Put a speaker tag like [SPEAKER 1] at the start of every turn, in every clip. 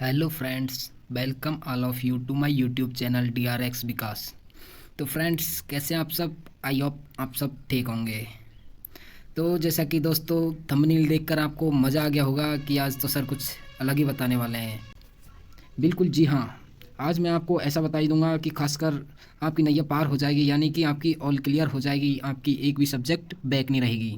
[SPEAKER 1] Hello friends, welcome all of you to my YouTube channel DRX Vikas. तो friends, कैसे हैं आप सब? आई होप आप सब ठीक होंगे। तो जैसा कि दोस्तों थंबनेल देखकर आपको मज़ा आ गया होगा कि आज तो सर कुछ अलग ही बताने वाले हैं। बिल्कुल जी हाँ, आज मैं आपको ऐसा बता ही दूंगा कि खासकर आपकी नैया पार हो जाएगी, यानी कि आपकी ऑल क्लियर हो जाएगी, आपकी एक भी सब्जेक्ट बैक नहीं रहेगी।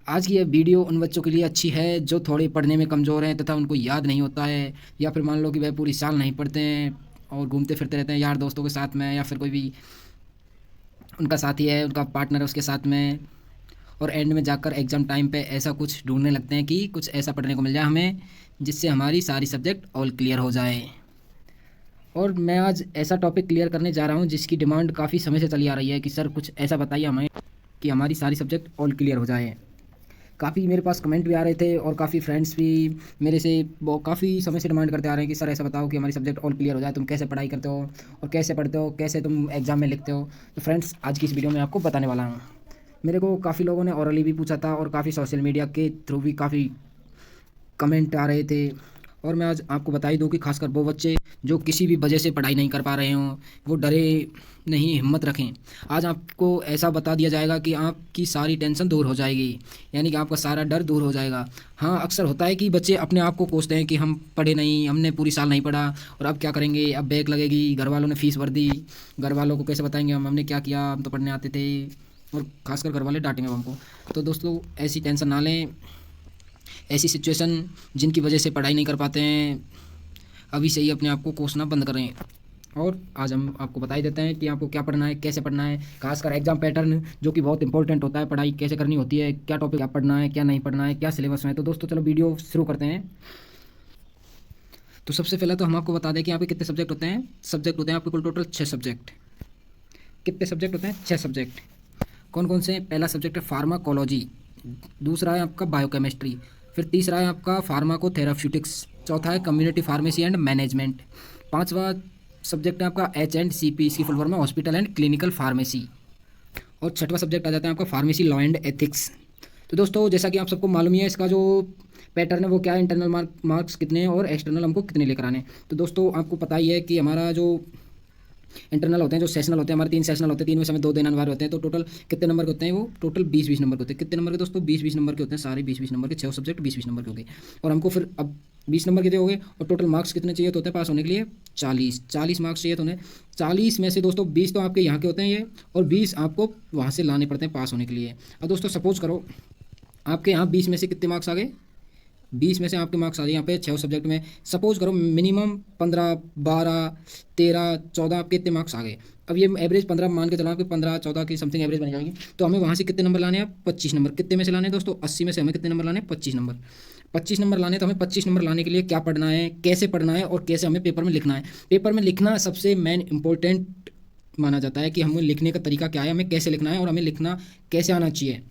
[SPEAKER 1] आज की ये वीडियो उन बच्चों के लिए अच्छी है जो थोड़े पढ़ने में कमज़ोर हैं तथा उनको याद नहीं होता है, या फिर मान लो कि वह पूरी साल नहीं पढ़ते हैं और घूमते फिरते रहते हैं यार दोस्तों के साथ में, या फिर कोई भी उनका साथी है, उनका पार्टनर है उसके साथ में, और एंड में जाकर एग्ज़ाम टाइम पे ऐसा कुछ ढूंढने लगते हैं कि कुछ ऐसा पढ़ने को मिल जाए हमें जिससे हमारी सारी सब्जेक्ट ऑल क्लियर हो जाए। और मैं आज ऐसा टॉपिक क्लियर करने जा रहा हूँ जिसकी डिमांड काफ़ी समय से चली आ रही है कि सर कुछ ऐसा बताइए हमें कि हमारी सारी सब्जेक्ट ऑल क्लियर हो जाए। काफ़ी मेरे पास कमेंट भी आ रहे थे और काफ़ी फ्रेंड्स भी मेरे से वो काफ़ी समय से डिमांड करते आ रहे हैं कि सर ऐसा बताओ कि हमारी सब्जेक्ट ऑल क्लियर हो जाए, तुम कैसे पढ़ाई करते हो और कैसे पढ़ते हो, कैसे तुम एग्ज़ाम में लिखते हो। तो फ्रेंड्स, आज की इस वीडियो में आपको बताने वाला हूँ। मेरे को काफ़ी लोगों ने ऑरली भी पूछा था और काफ़ी सोशल मीडिया के थ्रू भी काफ़ी कमेंट आ रहे थे, और मैं आज आपको बता ही दूँ कि खासकर वो बच्चे जो किसी भी वजह से पढ़ाई नहीं कर पा रहे हों, वो डरे नहीं, हिम्मत रखें। आज आपको ऐसा बता दिया जाएगा कि आपकी सारी टेंशन दूर हो जाएगी, यानी कि आपका सारा डर दूर हो जाएगा। हाँ, अक्सर होता है कि बच्चे अपने आप को कोसते हैं कि हम पढ़े नहीं, हमने पूरी साल नहीं पढ़ा और अब क्या करेंगे, अब बैक लगेगी, घर वालों ने फ़ीस भर दी, घर वालों को कैसे बताएंगे हमने क्या किया, हम तो पढ़ने आते थे, और खासकर घर वाले डांटेंगे हमको। तो दोस्तों, ऐसी टेंशन ना लें। ऐसी सिचुएशन जिनकी वजह से पढ़ाई नहीं कर पाते हैं, अभी से ही अपने आप को कोसना बंद करें। और आज हम आपको बता ही देते हैं कि आपको क्या पढ़ना है, कैसे पढ़ना है, खासकर एग्जाम पैटर्न जो कि बहुत इंपॉर्टेंट होता है, पढ़ाई कैसे करनी होती है, क्या टॉपिक क्या पढ़ना है, क्या नहीं पढ़ना है, क्या सिलेबस में है। तो दोस्तों चलो वीडियो शुरू करते हैं। तो सबसे पहले तो हम आपको बता दें कि आपके कितने सब्जेक्ट होते हैं। सब्जेक्ट होते हैं आपके कुल टोटल 6 सब्जेक्ट। कितने सब्जेक्ट होते हैं? 6 सब्जेक्ट। कौन कौन से? पहला सब्जेक्ट है फार्माकोलॉजी, दूसरा है आपका बायोकेमिस्ट्री, फिर तीसरा है आपका फार्माकोथेराप्यूटिक्स, चौथा है कम्युनिटी फार्मेसी एंड मैनेजमेंट, पांचवा सब्जेक्ट है आपका H&CP, इसकी फुल फॉर्म है हॉस्पिटल एंड क्लिनिकल फार्मेसी, और छठवां सब्जेक्ट आ जाता है आपका फार्मेसी लॉ एंड एथिक्स। तो दोस्तों, जैसा कि आप सबको मालूम ही है, इसका जो पैटर्न है वो क्या है, इंटरनल मार्क्स कितने हैं और एक्सटर्नल हमको कितने लेकर आने हैं। तो दोस्तों, आपको पता ही है कि हमारा जो इंटरनल होते हैं, जो सेशनल होते हैं, हमारे 3 सेशनल होते हैं, 3 में से हमें 2 दिन अनिवार्य होते हैं। तो टोटल कितने नंबर के होते हैं? वो टोटल 20-20 नंबर के होते हैं। कितने नंबर के दोस्तों? 20-20 नंबर के होते हैं। सारे 20-20 नंबर के 6 सब्जेक्ट 20-20 नंबर के हो गए। और हमको फिर अब 20 नंबर के जो हो गए, और टोटल मार्क्स कितने चाहिए होते हैं पास होने के लिए? 40 मार्क्स चाहिए तो उन्हें। 40 में से दोस्तों 20 तो आपके यहाँ के होते हैं ये, और 20 आपको वहाँ से लाने पड़ते हैं पास होने के लिए। अब दोस्तों सपोज करो आपके यहाँ 20 में से कितने मार्क्स आ गए? 20 में से आपके मार्क्स आ गए यहाँ पे 6 सब्जेक्ट में, सपोज करो मिनिमम 15, 12, 13, 14 आपके इतने मार्क्स आ गए। अब ये एवरेज 15 मान के चलो, आपके 15-14 की समथिंग एवरेज बन जाएगी। तो हमें वहाँ से कितने नंबर लाने हैं? 25 नंबर। कितने में से लाने हैं दोस्तों? 80 में से हमें कितने नंबर लाने हैं? 25 नंबर। 25 नंबर लाने, तो हमें 25 नंबर लाने के लिए क्या पढ़ना है, कैसे पढ़ना है, और कैसे हमें पेपर में लिखना है। पेपर में लिखना सबसे मेन इंपॉर्टेंट माना जाता है कि हमें लिखने का तरीका क्या है, हमें कैसे लिखना है, और हमें लिखना कैसे आना चाहिए।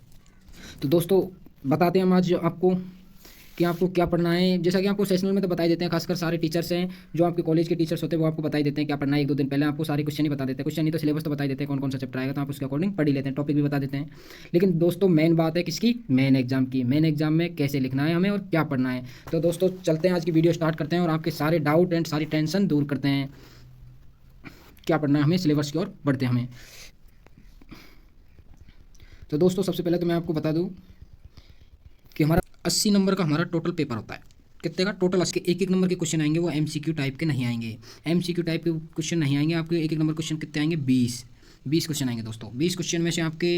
[SPEAKER 1] तो दोस्तों बताते हैं हम आज आपको कि आपको क्या पढ़ना है। जैसा कि आपको सेशनल में तो बता ही देते हैं, खासकर सारे टीचर्स हैं जो आपके कॉलेज के टीचर्स होते हैं वो आपको बता ही देते हैं क्या पढ़ना है। 1-2 दिन पहले आपको सारे क्वेश्चन ही बता देते हैं, क्वेश्चन नहीं तो सिलेबस तो बता ही देते हैं कौन कौन सा चैप्टर आएगा, तो आप उसके अकॉर्डिंग पढ़ ही लेते हैं, टॉपिक भी बता देते हैं। लेकिन दोस्तों मेन बात है किसकी? मेन एग्जाम की। मेन एग्जाम में कैसे लिखना है हमें और क्या पढ़ना है। तो दोस्तों चलते हैं, आज की वीडियो स्टार्ट करते हैं और आपके सारे डाउट एंड सारी टेंशन दूर करते हैं। क्या पढ़ना है हमें, सिलेबस की ओर बढ़ते हैं हमें। तो दोस्तों सबसे पहले तो मैं आपको बता दूँ कि हमारा 80 नंबर का हमारा टोटल पेपर होता है। कितने का? टोटल 80 के। एक नंबर के क्वेश्चन आएंगे, वो MCQ टाइप के नहीं आएंगे। MCQ टाइप के क्वेश्चन नहीं आएंगे आपके। एक नंबर क्वेश्चन कितने आएंगे? 20 क्वेश्चन आएंगे दोस्तों। 20 क्वेश्चन में से आपके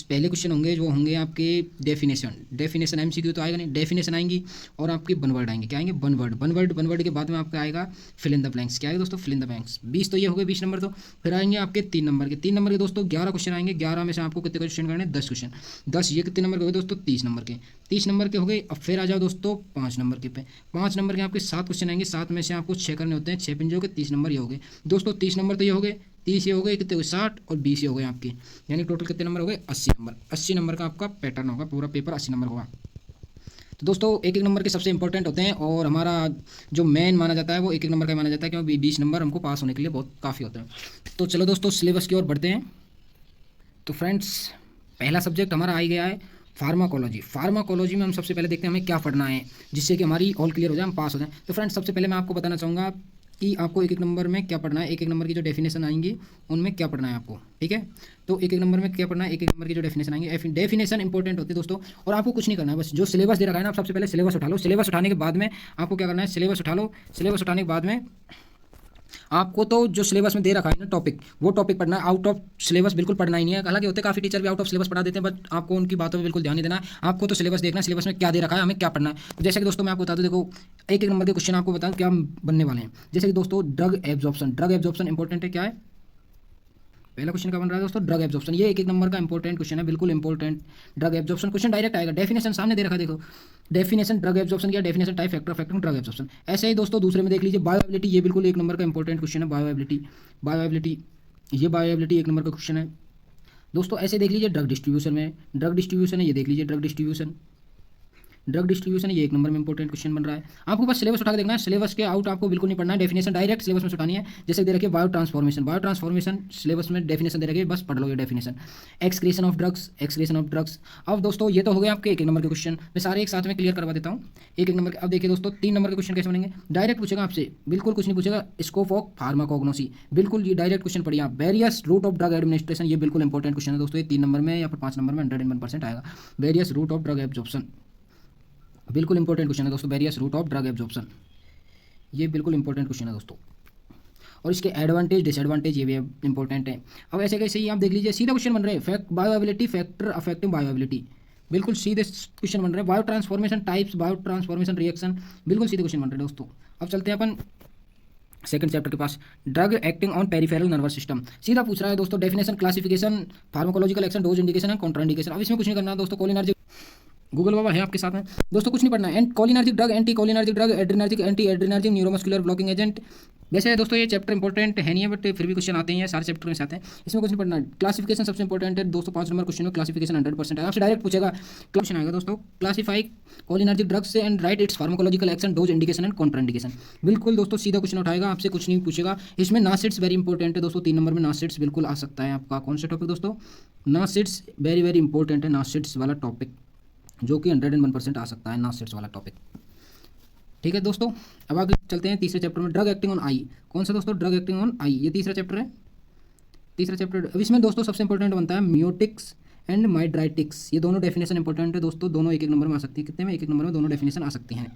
[SPEAKER 1] पहले क्वेश्चन होंगे जो होंगे आपके डेफिनेशन MCQ तो आएगा नहीं, डेफिनेशन आएंगी, और आपके वन वर्ड आएंगे। क्या आएंगे? वन वर्ड के बाद में आपका आएगा फिल इन द ब्लैंक्स। क्या आएगा दोस्तों? Fill in the blanks. 20 तो ये हो गए 20 नंबर। तो फिर आएंगे आपके 3 नंबर के दोस्तों 11 क्वेश्चन आएंगे। 11 में से आपको कितने क्वेश्चन करने हैं? 10 क्वेश्चन। 10 ये कितने नंबर के हो गए दोस्तों? 30 नंबर के। 30 नंबर के हो गए। अब फिर आ जाओ दोस्तों 5 नंबर के पे। 5 नंबर के आपके 7 क्वेश्चन आएंगे। 7 में से आपको 6 करने होते हैं। 6 पिंजों के 30 नंबर ये हो गए दोस्तों। 30 नंबर तो ये हो गए, 30 ये हो गए, कितने हो गए? 60, और 20 ये हो गए आपके, यानी टोटल कितने नंबर हो गए? 80 नंबर। 80 नंबर का आपका पैटर्न होगा, पूरा पेपर 80 नंबर होगा। तो दोस्तों एक एक नंबर के सबसे इंपॉर्टेंट होते हैं, और हमारा जो मेन माना जाता है वो एक एक नंबर का माना जाता है, क्योंकि 20 नंबर हमको पास होने के लिए बहुत काफ़ी होते हैं। तो चलो दोस्तों सिलेबस की ओर बढ़ते हैं। तो फ्रेंड्स पहला सब्जेक्ट हमारा आ ही गया है, फार्माकोलॉजी। फार्माकोलॉजी में हम सबसे पहले देखते हैं हमें क्या पढ़ना है, जिससे कि हमारी ऑल क्लियर हो जाए, हम पास हो जाएं। तो फ्रेंड्स सबसे पहले मैं आपको बताना चाहूँगा कि आपको एक एक नंबर में क्या पढ़ना है, एक एक नंबर की जो डेफिनेशन आएंगी उनमें क्या पढ़ना है आपको, ठीक है। तो एक एक नंबर में क्या पढ़ना है, एक एक नंबर की जो डेफिनेशन आएंगे, डेफिनेशन इंपॉर्टेंट होती है दोस्तों। और आपको कुछ नहीं करना है, बस जो सिलेबस दे रखा है ना, आप सबसे पहले सिलेबस उठा लो। सिलेबस उठाने के बाद में आपको क्या करना है, सिलेबस उठा लो। सिलेबस उठाने के बाद में आपको तो जो सिलेबस में दे रखा है ना टॉपिक, वो टॉपिक पढ़ना है। आउट ऑफ सिलेबस बिल्कुल पढ़ना ही नहीं है। हालांकि होते काफ़ी टीचर भी आउट ऑफ सिलेबस पढ़ा देते हैं, बट आपको उनकी बातों में बिल्कुल ध्यान नहीं देना है। आपको तो सिलेबस देखना है, सिलेबस में क्या दे रखा है, हमें क्या पढ़ना है। तो जैसे कि दोस्तों मैं आपको बता दूं, देखो एक एक नंबर के क्वेश्चन आपको बताऊं क्या बनने वाले हैं। जैसे कि दोस्तों drug absorption, drug absorption important है, क्या है पहला क्वेश्चन का बन रहा है दोस्तों, ड्रग एब्जॉर्प्शन। ये एक एक नंबर का इंपॉर्टेंट क्वेश्चन है, बिल्कुल important. Drug absorption question direct आएगा, डेफिनेशन सामने दे रखा, देखो डेफिनेशन ड्रग एब्जॉर्प्शन क्या, definition type factor factor drug absorption. ऐसे ही दोस्तों दूसरे में देख लीजिए बायोएबिलिटी, ये बिल्कुल एक नंबर का इंपॉर्टेंट क्वेश्चन है। बायोएबिलिटी, बायोएबिलिटी, ये बायोएबिलिटी एक नंबर का क्वेश्चन है दोस्तों। ऐसे देख लीजिए ड्रग डिस्ट्रीब्यूशन में, ड्रग डिस्ट्रीब्यूशन है, ये देख लीजिए ड्रग डिस्ट्रीब्यूशन, ड्रग डिस्ट्रीब्यूशन ये एक नंबर में इंपॉर्टेंट क्वेश्चन बन रहा है। आपको बस सिलेबस उठा के देखना है, सिलेबस के आउट आपको बिल्कुल नहीं पढ़ना है। डेफिनेशन डायरेक्ट सिलेबस में उठानी है। जैसे दे रखिए bio transformation, bio transformation syllabus में डेफिनेशन दे रखिए, बस पढ़ लो ये definition. Excretion of drugs, excretion of drugs. अब दोस्तों ये तो हो गए आपके एक एक नंबर के क्वेश्चन, मैं सारे एक साथ में क्लियर करवा देता हूँ एक एक नंबर के। अब देखिए दोस्तों 3 नंबर के क्वेश्चन कैसे बनेंगे, डायरेक्ट पूछेगा आपसे, बिल्कुल कुछ नहीं पूछेगा। स्कोप ऑफ फार्माकोग्नोसी, बिल्कुल ये डायरेक्ट क्वेश्चन पढ़िए आप। Various route of drug administration, ये बिल्कुल इंपॉर्टेंट क्वेश्चन है दोस्तों। ये 3 नंबर में या फिर 5 नंबर में 101% आएगा। Various route of drug absorption, बिल्कुल इंपॉर्टेंट क्वेश्चन है दोस्तों। Various route of drug absorption, ये बिल्कुल इंपॉर्टेंट क्वेश्चन है दोस्तों। और इसके एडवांटेज डिसएडवांटेज ये भी इंपॉर्टेंट है। अब ऐसे कैसे ही आप देख लीजिए, सीधा क्वेश्चन बन रहे हैं फैक्ट बायोएबिलिटी, फैक्टर अफेक्टिंग बायोएबिलिटी, बिल्कुल सीधे क्वेश्चन बन रहे हैं। Bio transformation types, bio transformation reaction, बिल्कुल सीधे क्वेश्चन बन रहे हैं दोस्तों। अब चलते हैं अपन सेकंड चैप्टर के पास, drug acting on peripheral nervous system. सीधा पूछ रहा है दोस्तों definition, classification, pharmacological action, dose indication and contraindication. अब इसमें कुछ नहीं करना है दोस्तों। कोलिनर्जिक, गूगल बाबा है आपके साथ में दोस्तों, कुछ नहीं पढ़ना है। Cholinergic drug, anti cholinergic drug, adrenergic, anti adrenergic, neuromuscular blocking agent. वैसे दोस्तों ये चैप्टर इंपॉर्टेंट है नहीं है, बट फिर भी क्वेश्चन आते हैं, सारे चैप्टर में से आते हैं, इसमें कुछ नहीं पढ़ना है। क्लासिफिकेशन सबसे इंपॉर्टेंट है दोस्तों, 5 नंबर क्वेश्चन में क्लासिफिकेशन 100% है। आपसे डायरेक्ट पूछेगा, क्वेश्चन आएगा दोस्तों, क्लासिफाई कोलिनर्जिक ड्रग्स से and write it's pharmacological action, dose indication and contraindication. बिल्कुल दोस्तों सीधा क्वेश्चन उठाएगा, आपसे कुछ नहीं पूछेगा। इसमें नासिड्स वेरी इंपॉर्टेंट है दोस्तों, 3 नंबर में नासिड्स बिल्कुल आ सकता है आपका। कौन सा टॉपिक दोस्तों, नासिड्स वेरी वेरी इंपॉर्टेंट है, नासिड्स वाला टॉपिक जो कि 101% आ सकता है, नासिड्स वाला टॉपिक, ठीक है दोस्तों। अब आगे चलते हैं तीसरे चैप्टर में, ड्रग एक्टिंग ऑन आई। कौन सा दोस्तों, ड्रग एक्टिंग ऑन आई, ये तीसरा चैप्टर है। तीसरा चैप्टर, अब इसमें दोस्तों सबसे इंपॉर्टेंट बनता है म्यूटिक्स एंड माइड्राइटिक्स। ये दोनों डेफिनेशन इंपॉर्टेंट है दोस्तों, दोनों एक एक नंबर में आ सकती है। कितने में, एक एक नंबर में दोनों डेफिनेशन आ सकती हैं।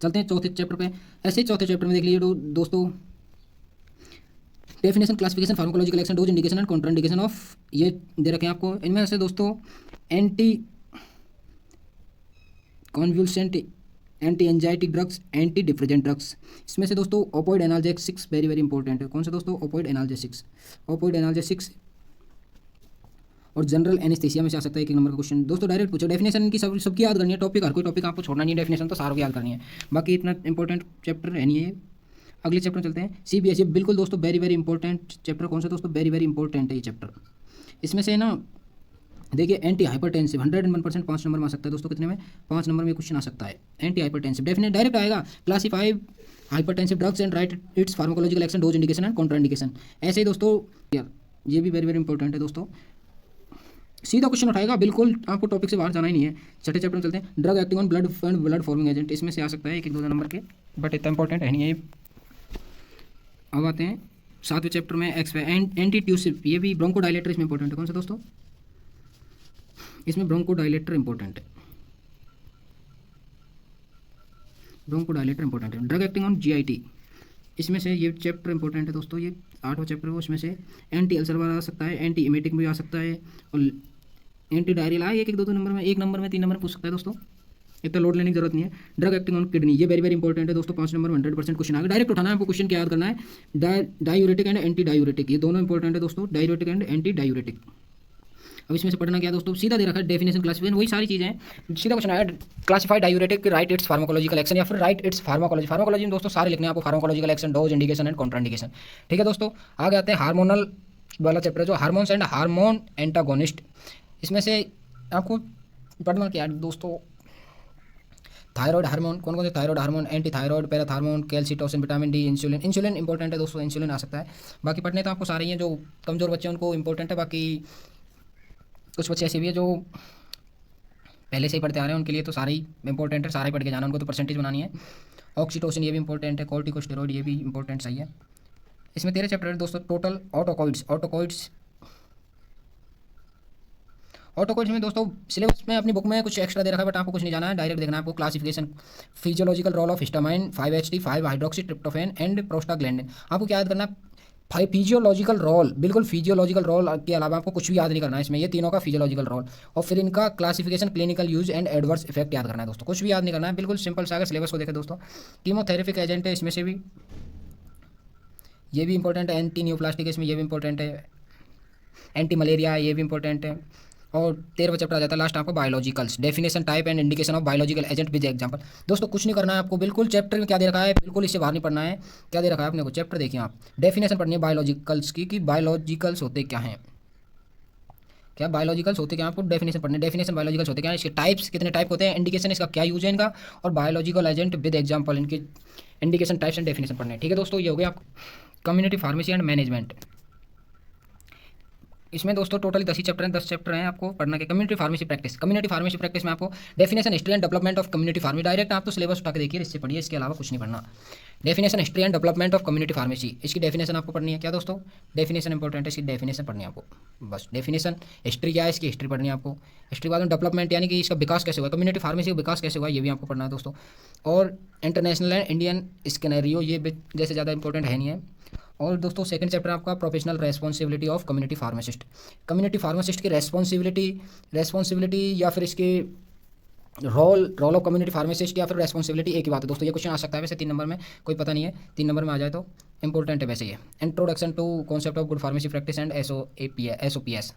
[SPEAKER 1] चलते हैं चौथे चैप्टर पे। ऐसे ही चौथे चैप्टर में देख लीजिए दोस्तों, definition, classification, pharmacological action, dose indication and contraindication of, ये दे रखे हैं आपको। इनमें से दोस्तों anticonvulsant, anti anxiety drugs, antidepressant drugs. इसमें से दोस्तों opioid analgesics very very important है। कौन सा दोस्तों, ओपोइड एनाल्जेसिक्स, ओपोइड एनाल्जेसिक्स और जनरल एनेस्थीसिया में से आ सकता है एक नंबर का क्वेश्चन दोस्तों। डायरेक्ट पूछो, डेफिनेशन की सबकी याद करनी है, टॉपिक हर कोई टॉपिक आपको छोड़ना नहीं है, डेफिनेशन तो सारों की याद करनी है। बाकी इतना इंपॉर्टेंट चैप्टर है नहीं है। अगले चैप्टर चलते हैं, CBSE, बिल्कुल दोस्तों वेरी वेरी इंपॉर्टेंट चैप्टर। कौन सा दोस्तों, वेरी वेरी इंपॉर्टेंट है ये चैप्टर। इसमें से ना देखिए एंटी हाइपरटेंसिव 101% 5 नंबर में आ सकता है दोस्तों। कितने में, 5 नंबर में क्वेश्चन आ सकता है। एंटी हाइपरटेंसिव डेफिनेट डायरेक्ट आएगा, classify hypertensive drugs and write it's pharmacological action, dose indication and contraindication. ऐसे ही दोस्तों यार ये भी वेरी वेरी इंपॉर्टेंट है दोस्तों, सीधा क्वेश्चन उठाएगा, बिल्कुल आपको टॉपिक से बाहर जाना ही नहीं है। छठे चैप्टर में चलते हैं, drug acting on blood and blood forming agent. इसमें से आ सकता है एक एक 2 नंबर के, बट इतना इंपॉर्टेंट है नहीं है। अब आते हैं 7वें चैप्टर में, एंटी ट्यूसिव, ये भी ब्रोंकोडायलेटर इसमें इंपॉर्टेंट है। कौन सा दोस्तों, इसमें ब्रोंकोडायलेटर इंपॉर्टेंट है, ब्रोंकोडायलेटर इंपॉर्टेंट है। ड्रग एक्टिंग ऑन GIT, इसमें से ये चैप्टर इंपॉर्टेंट है दोस्तों, ये 8वां चैप्टर है। उसमें से एंटी अल्सर वाला आ सकता है, एंटी इमेटिक भी आ सकता है, और एंटी डायरियल आए एक एक 2 नंबर में, 1 नंबर में 3 नंबर पूछ सकता है दोस्तों, इतना लोड लेने की जरूरत नहीं है। ड्रग एक्टिंग ऑन किडनी, ये वेरी वेरी इंपॉर्टेंट है दोस्तों, 5 नंबर में 100% क्वेश्चन आएगा। डायरेक्ट उठाना है आपको, क्वेश्चन क्या याद करना है, डायूरेटिक एंड एंटी डायूरेटिक, ये दोनों इंपॉर्टेंट है दोस्तों, डायूरेटिक एंड एंटी डायूरेटिक। अब इसमें से पढ़ना क्या दोस्तों, सीधा दे रखा है डेफिनेशन, क्लासिफिकेशन, वही सारी चीज़ें हैं। सीधा क्वेश्चन आया, classify diuretic, right it's pharmacological action, या फिर राइट इट्स फार्माकोलॉजी। फार्माकोलॉजी में दोस्तों सारे लिखने हैं आपको, pharmacological action, dose indication and contraindication, ठीक है दोस्तों। आगे आते हैं हार्मोनल वाला चैप्टर, जो हार्मोन्स एंड हार्मोन एंटागोनिस्ट। इसमें से आपको पढ़ना क्या है दोस्तों, थायराइड हार्मोन, कौन कौन से thyroid hormone, antithyroid, parathormone, calcitonin, vitamin D, insulin. Insulin important है दोस्तों, इंसुलिन आ सकता है। बाकी पढ़ने तो आपको सारे ही हैं, जो कमज़ोर बच्चे हैं उनको इंपॉर्टेंट है। बाकी कुछ बच्चे ऐसे भी है जो पहले से ही पढ़ते आ रहे हैं उनके लिए तो सारे ही इंपॉर्टेंट है, सारे पढ़ के जाना, उनको तो परसेंटेज बनानी है। ऑक्सीटोसिन ये भी इंपॉर्टेंट है, कॉर्टिकोस्टेरॉइड ये भी इंपॉर्टेंट सही है। इसमें 13 चैप्टर है दोस्तों टोटल। ऑटोकोड्स में दोस्तों सिलेबस में अपनी बुक में कुछ एक्स्ट्रा दे रखा है, बट आपको कुछ नहीं जाना है, डायरेक्ट देखना है आपको। Classification, physiological role of histamine, 5-HT, five hydroxy tryptophan and prostaglandin. आपको क्या याद करना है? फिजियोलॉजिकल रोल, बिल्कुल फिजियोलॉजिकल रोल के अलावा आपको कुछ भी याद नहीं करना है इसमें, ये तीनों का फिजियोलॉजिकल रोल, और फिर इनका classification, clinical use and adverse effect याद करना है दोस्तों। कुछ भी याद नहीं करना है, बिल्कुल सिंपल सा। अगर सिलेबस को देखें दोस्तों, कीमोथेरेपिक एजेंट है इसमें से भी, ये भी इंपॉर्टेंट है। एंटी न्यूप्लास्टिक इसमें ये भी इंपॉर्टेंट है। एंटी मलेरिया ये भी इंपॉर्टेंट है। और 13वां चैप्टर आ जाता है लास्ट आपको biologicals, definition, type and indication of biological agent with example. दोस्तों कुछ नहीं करना है आपको, बिल्कुल चैप्टर में क्या दे रखा है बिल्कुल इससे बाहर नहीं पढ़ना है। क्या दे रखा है अपने को, चैप्टर देखिए आप, डेफिनेशन पढ़नी है बायोलॉजिकल्स की, कि बायोलॉजिकल्स होते क्या हैं, क्या बायोलॉजिकल्स होते क्या, आपको डेफिनेशन पढ़नी है। डेफिनेशन बायोलॉजिकल्स होते क्या है, इसके टाइप्स कितने टाइप होते हैं, इंडिकेशन इसका क्या यूज है इनका, और बायोलॉजिकल एजेंट विद एग्जांपल, इनके इंडिकेशन, टाइप्स एंड डेफिनेशन पढ़ने हैं। ठीक है दोस्तों, ये हो गया आपको कम्युनिटी फार्मेसी एंड मैनेजमेंट। इसमें दोस्तों टोटली 10 ही चैप्टर हैं, 10 चैप्टर हैं आपको पढ़ना के। Community pharmacy practice, community pharmacy practice में आपको definition, history and development of community pharmacy, direct आप तो सिलेबस उठा के देखिए, इससे पढ़िए, इसके अलावा कुछ नहीं पढ़ना। Definition, history and development of community pharmacy, इसकी डेफिनेशन आपको पढ़नी है। क्या दोस्तों, डेफिनेशन इंपॉर्टेंट है, इसकी डेफिनेशन पढ़नी है आपको बस। डेफिनेशन, हिस्ट्री क्या है इसकी, हिस्ट्री पढ़नी है आपको। हिस्ट्री के बाद में डेवलपमेंट, यानी कि इसका विकास कैसे हुआ, कम्युनिटी फार्मेसी का विकास कैसे हुआ, ये भी आपको पढ़ना है दोस्तों। और इंटरनेशनल एंड इंडियन स्कैनरियो, ये जैसे ज़्यादा इंपॉर्टेंट है नहीं है। और दोस्तों सेकंड चैप्टर आपका professional responsibility of community pharmacist, community pharmacist की रेस्पॉन्सिबिलिटी या फिर इसकी रोल ऑफ कम्युनिटी फार्मासिस्ट, या फिर रेस्पॉन्सिबिलिटी एक ही बात है दोस्तों। ये क्वेश्चन आ सकता है वैसे 3 नंबर में, कोई पता नहीं है, 3 नंबर में आ जाए तो इंपॉर्टेंट है वैसे ये। Introduction to concept of good pharmacy practice and SOPS,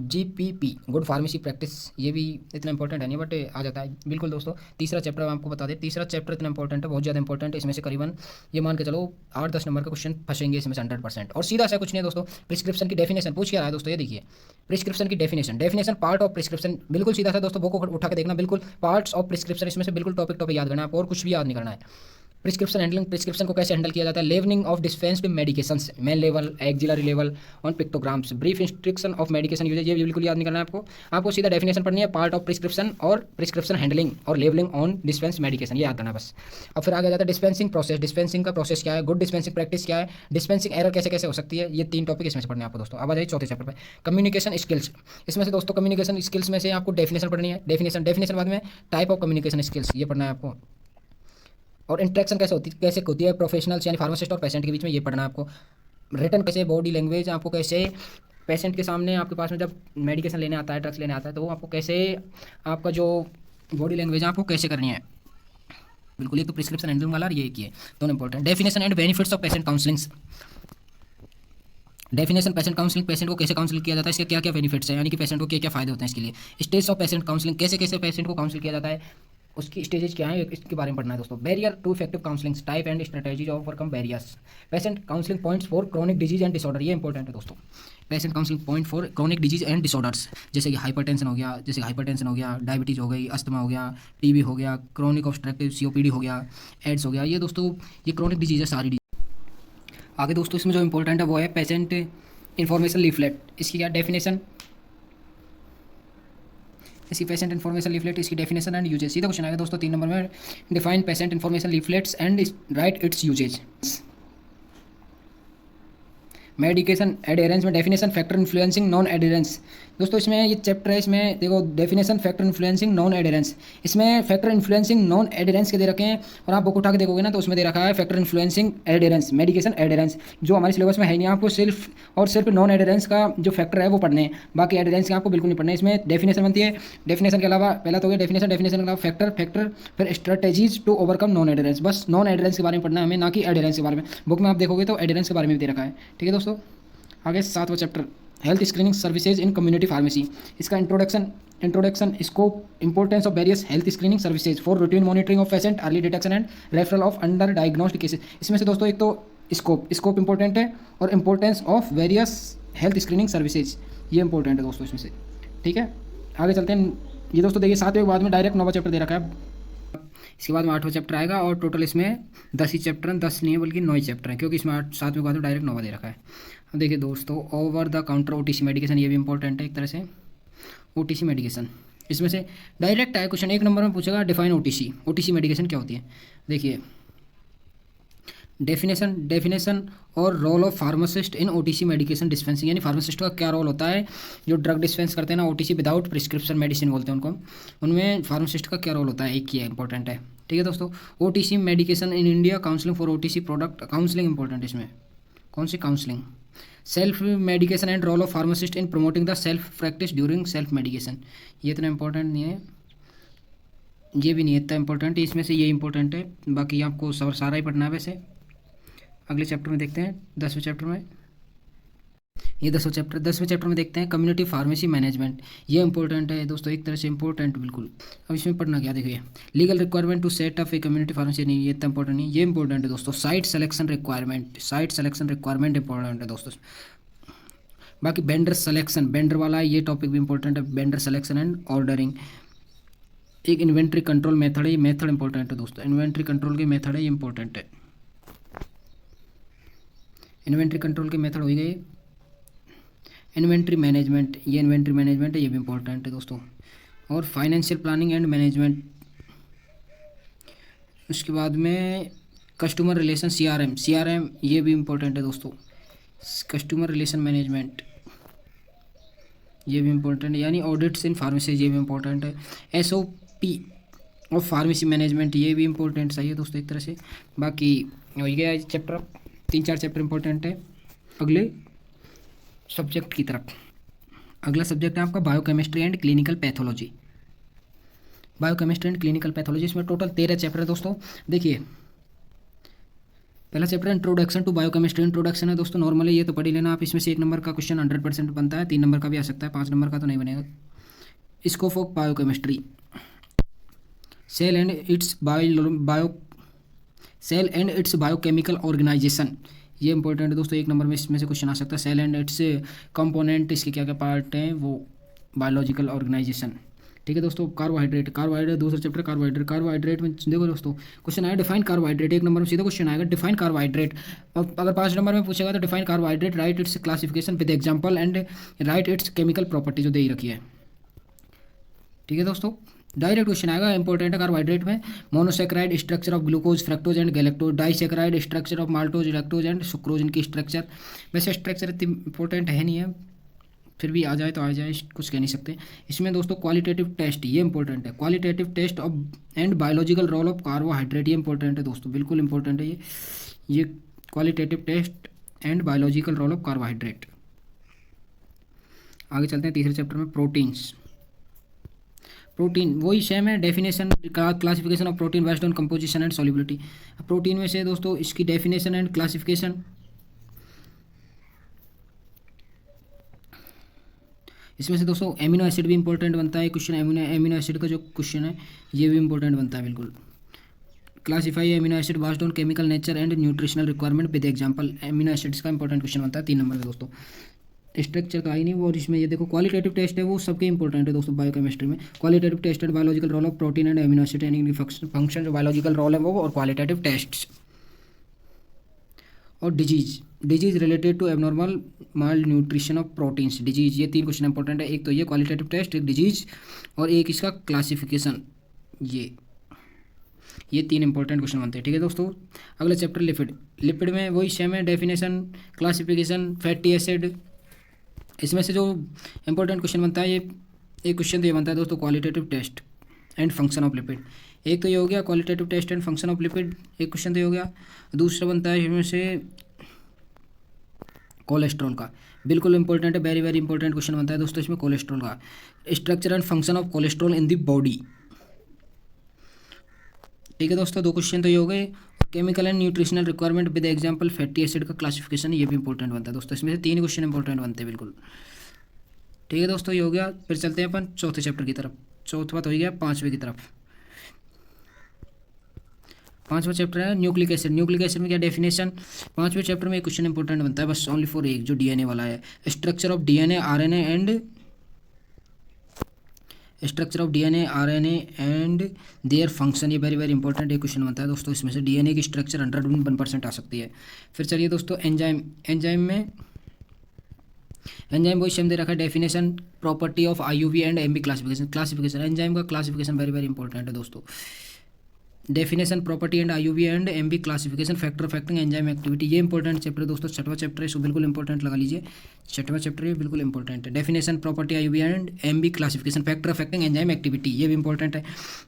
[SPEAKER 1] GPP, good pharmacy practice, ये भी इतना इंपॉर्टेंट है नहीं, बट आ जाता है बिल्कुल दोस्तों। तीसरा चैप्टर मैं आपको बता दें, तीसरा चैप्टर इतना इंपॉर्टेंट है, बहुत ज़्यादा इंपॉर्टेंट है। इसमें से करीबन ये मान के चलो 8-10 नंबर के क्वेश्चन फंसेंगे इसमें से 100%। और सीधा सा कुछ नहीं है दोस्तों, प्रिस्क्रिप्शन की डेफिनेशन पूछ के रहा है दोस्तों, ये देखिए प्रिस्क्रिप्शन की डेफिनेशन पार्ट ऑफ प्रिस्क्रिप्शन, बिल्कुल सीधा सा दोस्तों, बुक को उठा के देखना, बिल्कुल पार्ट्स ऑफ प्रिस्क्रिप्शन, इसमें से बिल्कुल टॉपिक याद करना है आपको, और कुछ भी याद नहीं करना है। प्रिस्क्रिप्शन हैंडलिंग, प्रिस्क्रिप्शन को कैसे हैंडल किया जाता है, levelling of dispensed medications, main level, axillary level, on पिक्टोग्राम्स, brief instruction of medication usage, ये बिल्कुल याद नहीं करना है आपको सीधा डेफिनेशन पढ़नी है, पार्ट ऑफ प्रिस्क्रिप्शन और प्रिस्क्रिप्शन हैंडलिंग और लेवलिंग ऑन डिस्पेंस मेडिकेशन, ये याद करना है बस। अब फिर आगे जाता है डिस्पेंसिंग प्रोसेस, डिस्पेंसिंग का प्रोसेस क्या है, गुड डिस्पेंसिंग प्रैक्टिस क्या है, डिस्पेंसिंग एरर कैसे कैसे हो सकती है, ये 3 टॉपिक इसमें से पढ़ने हैं आपको दोस्तों। अब आ जाइए चौथे चैप्टर पे, कम्युनिकेशन स्किल्स। इसमें से दोस्तों कम्युनिकेशन स्किल्स में से आपको डेफिनेशन पढ़नी है, डेफिनेशन बाद में टाइप ऑफ कम्युनिकेशन स्किल्स, ये पढ़ना है आपको। और इंटरेक्शन कैसे होती है प्रोफेशनल्स यानी फार्मासिस्ट और पेशेंट के बीच में, ये पढ़ना है आपको। रिटर्न कैसे, बॉडी लैंग्वेज आपको कैसे पेशेंट के सामने, आपके पास में जब मेडिकेशन लेने आता है, ड्रग्स लेने आता है, तो वो आपको कैसे, आपका जो बॉडी लैंग्वेज है आपको कैसे करनी है, बिल्कुल। एक तो प्रिस्क्रिप्शन हैंडलिंग वाला और ये एक ही है, दोनों important. Definition and benefits of patient counsellings, definition patient counselling, patient को कैसे काउंसिल किया जाता है, इसके क्या क्या बेनिफिट्स हैं, यानी कि पेशेंट को क्या क्या फायदे होते हैं इसके लिए। स्टेज ऑफ पेशेंट काउंसलिंग, कैसे कैसे पेशेंट को काउंसिल किया जाता है, उसकी स्टेजेस क्या है, इसके बारे में पढ़ना है दोस्तों। Barrier to effective counselling, type and strategies of overcome barriers, patient counselling points for chronic disease and disorder, ये इंपॉर्टेंट है दोस्तों। Patient counselling point for chronic disease and disorders, जैसे कि हाइपरटेंशन हो गया, डायबिटीज़ हो गई, अस्थमा हो गया, टीबी हो गया, क्रॉनिक ऑब्स्ट्रक्टिव COPD हो गया, एड्स हो गया, ये दोस्तों ये क्रॉनिक डिजीज है सारी। आगे दोस्तों इसमें जो इंपॉर्टेंट है वो है पेशेंट इन्फॉर्मेशन लीफलेट, इसकी क्या डेफिनेशन, इसकी पेशेंट इन्फॉर्मेशन लीफलेट, इसकी डेफिनेशन एंड यूजेज, सीधा क्वेश्चन आएगा दोस्तों 3 नंबर में। Define patient information leaflets and write its usages. Medication adherence में definition, factor influencing non adherence, दोस्तों इसमें ये चैप्टर है, इसमें देखो definition, factor influencing non adherence, इसमें फैक्टर इन्फ्लुएंसिंग नॉन एडेरेंस के दे रखे हैं, और आप बुक उठा के देखोगे ना तो उसमें दे रखा है फैक्टर इन्फ्लुएंसिंग एडेरेंस, मेडिकेशन एडेरेंस, जो हमारे सिलेबस में है नहीं, आपको सिर्फ नॉन एडेरेंस का जो फैक्टर है वो पढ़ने हैं, बाकी एडेरेंस के आपको बिल्कुल नहीं पढ़ना है। इसमें डेफिनेशन बनती है, डेफिनेशन के अलावा पहला तो हो गया डेफिनेशन के अलावा फैक्टर, फिर स्ट्रेटेजीज टू ओवरकम नॉन एडेरेंस, बस नॉन एडेरेंस के बारे में पढ़ना है हमें, ना कि एडेरेंस के बारे में। बुक में आप देखोगे तो एडेरेंस के बारे में भी दे रखा है, ठीक है दोस्तों। आगे 7वां chapter health screening services in community pharmacy, इसका introduction scope, importance of various health screening services for routine monitoring of patient, early detection and referral of under diagnostic cases. इसमें से दोस्तों एक तो स्कोप इंपॉर्टेंट है, और importance of various health screening services, ये important है दोस्तों इसमें से, ठीक है। आगे चलते हैं, ये दोस्तों देखिए 7वें के बाद में डायरेक्ट 9वां चैप्टर दे रखा है, इसके बाद में 8वां चैप्टर आएगा, और टोटल इसमें 10 ही चैप्टर हैं, 10 नहीं है बल्कि 9 ही चैप्टर हैं, क्योंकि इसमें 7वें के बाद में डायरेक्ट 9वां दे रखा है। अब देखिए दोस्तों over the counter OTC medication, ये भी इंपॉर्टेंट है एक तरह से। OTC मेडिकेशन इसमें से डायरेक्ट आया क्वेश्चन, 1 नंबर में पूछेगा डिफाइन ओटीसी, ओटीसी मेडिकेशन क्या होती है। देखिए डेफिनेशन और role of pharmacist in OTC medication dispensing, यानी फार्मासिस्ट का क्या रोल होता है, जो ड्रग डिस्पेंस करते हैं ना ओटीसी विदाउट प्रिस्क्रिप्शन मेडिसिन बोलते हैं उनको, उनमें फार्मासिस्ट का क्या रोल होता है, एक ही है इंपॉर्टेंट है। ठीक है दोस्तों, OTC medication in India, counselling for OTC product, counselling important इसमें, कौन सी counselling, self medication and role of pharmacist in promoting the self practice during self medication, ये इतना इंपॉर्टेंट नहीं है, ये भी नहीं है इतना इंपॉर्टेंट, इसमें से ये इंपॉर्टेंट है, बाकी आपको सारा ही पढ़ना है। वैसे अगले चैप्टर में देखते हैं 10वें चैप्टर में, ये 10वें चैप्टर में देखते हैं कम्युनिटी फार्मेसी मैनेजमेंट, ये इंपॉर्टेंट है दोस्तों, एक तरह से इंपॉर्टेंट बिल्कुल। अब इसमें पढ़ना क्या, देखिए legal requirement to set up a community pharmacy, नहीं ये इतना इंपॉर्टेंट नहीं, ये इंपॉर्टेंट है दोस्तों, साइट सिलेक्शन रिक्वायरमेंट इंपॉर्टेंट है दोस्तों। बाकी वेंडर सिलेक्शन, वेंडर वाला ये टॉपिक भी इंपॉर्टेंट है, वेंडर सिलेक्शन एंड ऑर्डरिंग। एक इन्वेंट्री कंट्रोल मेथड है, ये मेथड इंपॉर्टेंट है दोस्तों, इन्वेंट्री कंट्रोल के मेथड है, ये इंपॉर्टेंट है, इन्वेंट्री कंट्रोल के मेथड हो गए। इन्वेंट्री मैनेजमेंट, ये इन्वेंट्री मैनेजमेंट है, ये भी इंपॉर्टेंट है दोस्तों। और फाइनेंशियल प्लानिंग एंड मैनेजमेंट, उसके बाद में कस्टमर रिलेशन सीआरएम ये भी इंपॉर्टेंट है दोस्तों। कस्टमर रिलेशन मैनेजमेंट ये भी इंपॉर्टेंट है, यानी ऑडिट्स इन फार्मेसी ये भी इंपॉर्टेंट है। एसओपी ऑफ फार्मेसी मैनेजमेंट ये भी इंपॉर्टेंट सही है दोस्तों एक तरह से। बाकी हो गया चैप्टर, 3-4 चैप्टर इंपॉर्टेंट है। अगले सब्जेक्ट की तरफ, अगला सब्जेक्ट है आपका biochemistry and clinical pathology. Biochemistry and clinical pathology, इसमें टोटल 13 चैप्टर है दोस्तों। देखिए पहला chapter introduction to biochemistry, introduction है दोस्तों, नॉर्मली ये तो पढ़ ही लेना आप, इसमें से 1 नंबर का क्वेश्चन 100% बनता है, 3 नंबर का भी आ सकता है, 5 नंबर का तो नहीं बनेगा। Scope of biochemistry, cell and its biochemical organisation, ये इंपॉर्टेंट है दोस्तों, 1 नंबर में इसमें से क्वेश्चन आ सकता है। सेल एंड इट्स कंपोनेंट, इसके क्या क्या पार्ट हैं, वो बायोलॉजिकल ऑर्गेनाइजेशन। ठीक है दोस्तों, कार्बोहाइड्रेट दूसरा चैप्टर कार्बोहाइड्रेट में देखो दोस्तों क्वेश्चन आया डिफाइन कार्बोहाइड्रेट, 1 नंबर में सीधा क्वेश्चन आएगा डिफाइन कार्बोहाइड्रेट। और अगर 5 नंबर में पूछेगा तो define carbohydrate, right it's classification with example and write it's chemical property, जो दे ही रखी है। ठीक है दोस्तों, डायरेक्ट क्वेश्चन आएगा, इंपॉर्टेंट है कार्बोहाइड्रेट में। Monosaccharide, structure of glucose, fructose and galactose. Disaccharide, structure of maltose, lactose and sucrose, इनकी स्ट्रक्चर। वैसे स्ट्रक्चर इतनी इंपॉर्टेंट है नहीं है, फिर भी आ जाए तो आ जाए, कुछ कह नहीं सकते। इसमें दोस्तों क्वालिटेटिव टेस्ट, ये इंपॉर्टेंट है, qualitative test of and biological role of carbohydrate, ये इंपॉर्टेंट है दोस्तों, बिल्कुल इंपॉर्टेंट है ये qualitative test and biological role of carbohydrate. आगे चलते हैं तीसरे चैप्टर में, प्रोटीन्स। प्रोटीन वही सेम है, definition classification of protein based on composition and solubility. Protein में से दोस्तों इसकी डेफिनेशन एंड क्लासिफिकेशन, इसमें से दोस्तों एमिनो एसिड भी इंपॉर्टेंट बनता है क्वेश्चन, एमिनो एसिड का जो क्वेश्चन है ये भी इंपॉर्टेंट बनता है बिल्कुल। Classify amino acid based on chemical nature and nutritional requirement with example, amino acids का इंपॉर्टेंट क्वेश्चन बनता है 3 नंबर में दोस्तों। स्ट्रक्चर तो आई नहीं, और इसमें ये देखो क्वालिटेटिव टेस्ट है, वो सबके इंपॉर्टेंट है दोस्तों बायोकेमिस्ट्री में। Qualitative test and biological role of protein and amino acid, यानी फंक्शन जो बायोलॉजिकल रोल है वो, और क्वालिटेटिव टेस्ट। और disease related to abnormal malnutrition of proteins, disease, ये 3 क्वेश्चन इंपॉर्टेंट है। एक तो ये क्वालिटेटिव टेस्ट, एक डिजीज, और एक इसका क्लासिफिकेशन, ये 3 इंपॉर्टेंट क्वेश्चन बनते हैं। ठीक है दोस्तों, अगला चैप्टर लिपिड में वही सेम है, डेफिनेशन, क्लासिफिकेशन, फैटी एसिड। इसमें से जो इंपॉर्टेंट क्वेश्चन बनता है, ये एक क्वेश्चन तो ये बनता है दोस्तों qualitative test and function of lipid, एक तो ये हो गया qualitative test and function of lipid, एक क्वेश्चन तो ये हो गया। दूसरा बनता है इसमें से कोलेस्ट्रॉल का, बिल्कुल इंपॉर्टेंट है, वेरी वेरी इंपॉर्टेंट क्वेश्चन बनता है दोस्तों इसमें कोलेस्ट्रॉल का, structure and function of cholesterol in the body. ठीक है दोस्तों, 2 क्वेश्चन तो ये हो गए। Chemical and nutritional requirement with example fatty acid का क्लासिफिकेशन, ये भी इंपॉर्टेंट बनता है दोस्तों, इसमें से 3 क्वेश्चन इंपॉर्टेंट बनते हैं बिल्कुल। ठीक है दोस्तों, ये हो गया। फिर चलते हैं अपन चौथे चैप्टर की तरफ, चौथा तो हो गया 5वें की तरफ। 5वां चैप्टर है न्यूक्लिक एसिड। न्यूक्लिक एसिड में क्या डेफिनेशन, 5वें चैप्टर में एक क्वेश्चन इंपॉर्टेंट बनता है बस, ओनली फॉर एक, जो डीएनए वाला है। Structure of DNA RNA and structure of DNA RNA and their function, ये वेरी वेरी इंपॉर्टेंट एक क्वेश्चन बनता है दोस्तों, इसमें से डीएनए की स्ट्रक्चर 101% आ सकती है। फिर चलिए दोस्तों एंजाइम में एंजाइम को सेम दे रखा है। Definition property of IUB and MB classification. Classification enzyme का क्लासिफिकेशन वेरी वेरी इंपॉर्टेंट है दोस्तों। Definition property and IUB and MB classification factor affecting enzyme activity, ये इंपॉर्टेंट चैप्टर है दोस्तों। छठवां चैप्टर है, इसको बिल्कुल इंपॉर्टेंट लगा लीजिए। छठवां चैप्टर ये बिल्कुल इंपॉर्टेंट है। Definition property IUB and MB classification factor affecting enzyme activity, ये भी इंपॉर्टेंट है।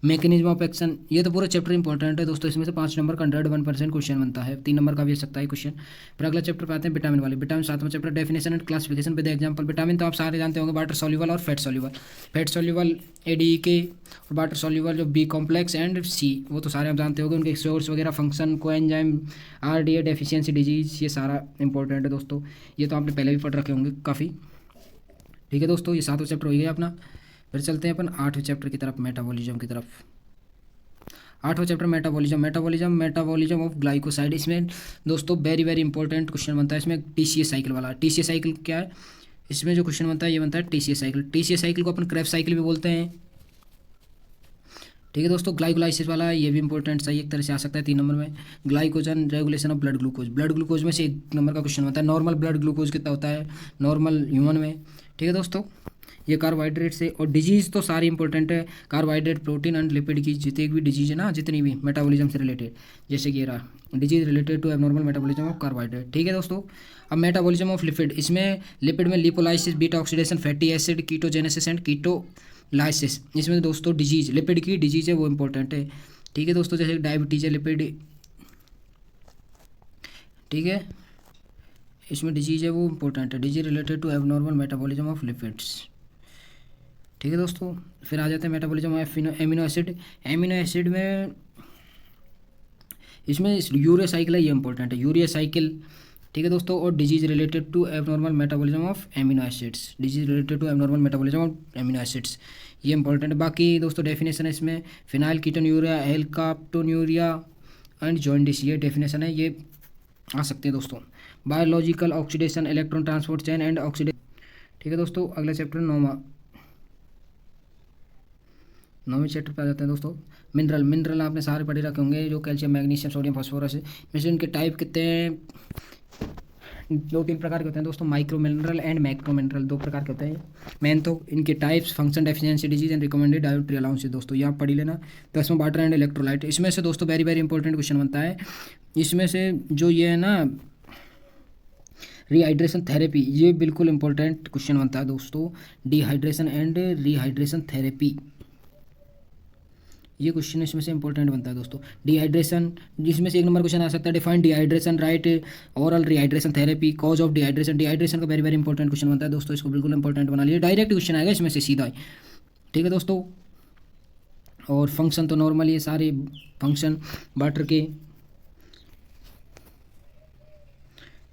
[SPEAKER 1] मैकेनिज्म ऑफ एक्शन, ये तो पूरा चैप्टर इंपॉर्टेंट है दोस्तों। इसमें से 5 नंबर का 101% क्वेश्चन बनता है, 3 नंबर का भी आ सकता है क्वेश्चन। फिर अगला चैप्टर पे आते हैं विटामिन वाले। विटामिन 7वां chapter definition and classification with example. Vitamin तो आप सारे जानते होंगे, वाटर सॉल्युबल और fat soluble. Fat soluble ADE और वाटर सॉल्युबल जो B कॉम्प्लेक्स एंड C, वो तो सारे आप जानते होंगे, उनके सोर्स वगैरह, function, coenzyme, RDA deficiency disease, ये सारा इंपॉर्टेंट है दोस्तों। ये तो आपने पहले भी पढ़ रखे होंगे काफ़ी। ठीक है दोस्तों, ये 7वां चैप्टर हो गया अपना। फिर चलते हैं अपन 8वें चैप्टर की तरफ, मेटाबॉलिज्म की तरफ। 8वां chapter metabolism. Metabolism of glycoside. इसमें दोस्तों वेरी वेरी इंपॉर्टेंट क्वेश्चन बनता है इसमें, TCA साइकिल वाला। TCA साइकिल क्या है, इसमें जो क्वेश्चन बनता है ये बनता है TCA साइकिल। TCA साइकिल को अपन क्रेब्स साइकिल भी बोलते हैं। ठीक है दोस्तों, ग्लाइकोलाइसिस वाला ये भी इंपॉर्टेंट सही एक तरह से आ सकता है 3 नंबर में। Glycogen regulation of blood glucose. Blood glucose में से 1 नंबर का क्वेश्चन होता है। नॉर्मल ब्लड ग्लूकोज कितना होता है नॉर्मल ह्यूमन में। ठीक है दोस्तों, ये कार्बोहाइड्रेट से। और डिजीज़ तो सारी इंपॉर्टेंट है, कार्बोहाइड्रेट, प्रोटीन एंड लिपिड की जितनी भी डिजीज है ना, जितनी भी मेटाबॉलिज्म से रिलेटेड, जैसे कि ये रहा disease related to abnormal metabolism of carbohydrate. ठीक है दोस्तों, अब मेटाबॉलिज्म ऑफ लिपिड। इसमें लिपिड में lipolysis, beta oxidation, fatty acid, ketogenesis and ketolysis. इसमें दोस्तों डिजीज, लिपिड की डिजीज है वो इंपॉर्टेंट है। ठीक है दोस्तों, जैसे डायबिटीज है लिपिड, ठीक है, इसमें डिजीज है वो इंपॉर्टेंट है, disease related to abnormal metabolism of lipids. ठीक है दोस्तों, फिर आ जाते हैं metabolism of amino acid. Amino acid में इसमें यूरिया साइकिल है, ये इंपॉर्टेंट है, यूरिया साइकिल। ठीक है दोस्तों, और disease related to abnormal metabolism of amino acids, disease related to abnormal metabolism of amino acids, ये इंपॉर्टेंट है। बाकी दोस्तों डेफिनेशन है इसमें, phenylketonuria, alkaptonuria and jaundice, ये डेफिनेशन है, ये आ सकते हैं दोस्तों। Biological oxidation, electron transport chain and oxidation. ठीक है दोस्तों, अगला चैप्टर 9वें चैप्टर पे आ जाते हैं दोस्तों। मिनरल आपने सारे पढ़े रखे होंगे, जो कैल्शियम, मैग्नीशियम, सोडियम, फास्फोरस है। वैसे इनके टाइप कितने हैं, 2-3 प्रकार के होते हैं दोस्तों, micro mineral and macro mineral, 2 प्रकार के होते हैं मेन तो। इनके types, function, deficiency disease and recommended dietary allowance दोस्तों, ये आप पढ़ लेना। 10वां वाटर एंड इलेक्ट्रोलाइट। इसमें से दोस्तों वेरी वेरी इंपॉर्टेंट क्वेश्चन बनता है, इसमें से जो ये है ना रिहाइड्रेशन थेरेपी, ये बिल्कुल इंपॉर्टेंट क्वेश्चन बनता है दोस्तों। डिहाइड्रेशन एंड रिहाइड्रेशन थेरेपी, ये क्वेश्चन इसमें से इंपॉर्टेंट बनता है दोस्तों। डिहाइड्रेशन, जिसमें से 1 नंबर क्वेश्चन आ सकता है, define dehydration, right oral rehydration therapy, cause of dehydration. Dehydration का वेरी वेरी इंपॉर्टेंट क्वेश्चन बनता है दोस्तों, इसको बिल्कुल इंपॉर्टेंट बना लिए, डायरेक्ट क्वेश्चन आएगा इसमें से सीधा ही। ठीक है दोस्तों, और फंक्शन तो नॉर्मल ये सारे फंक्शन वाटर के।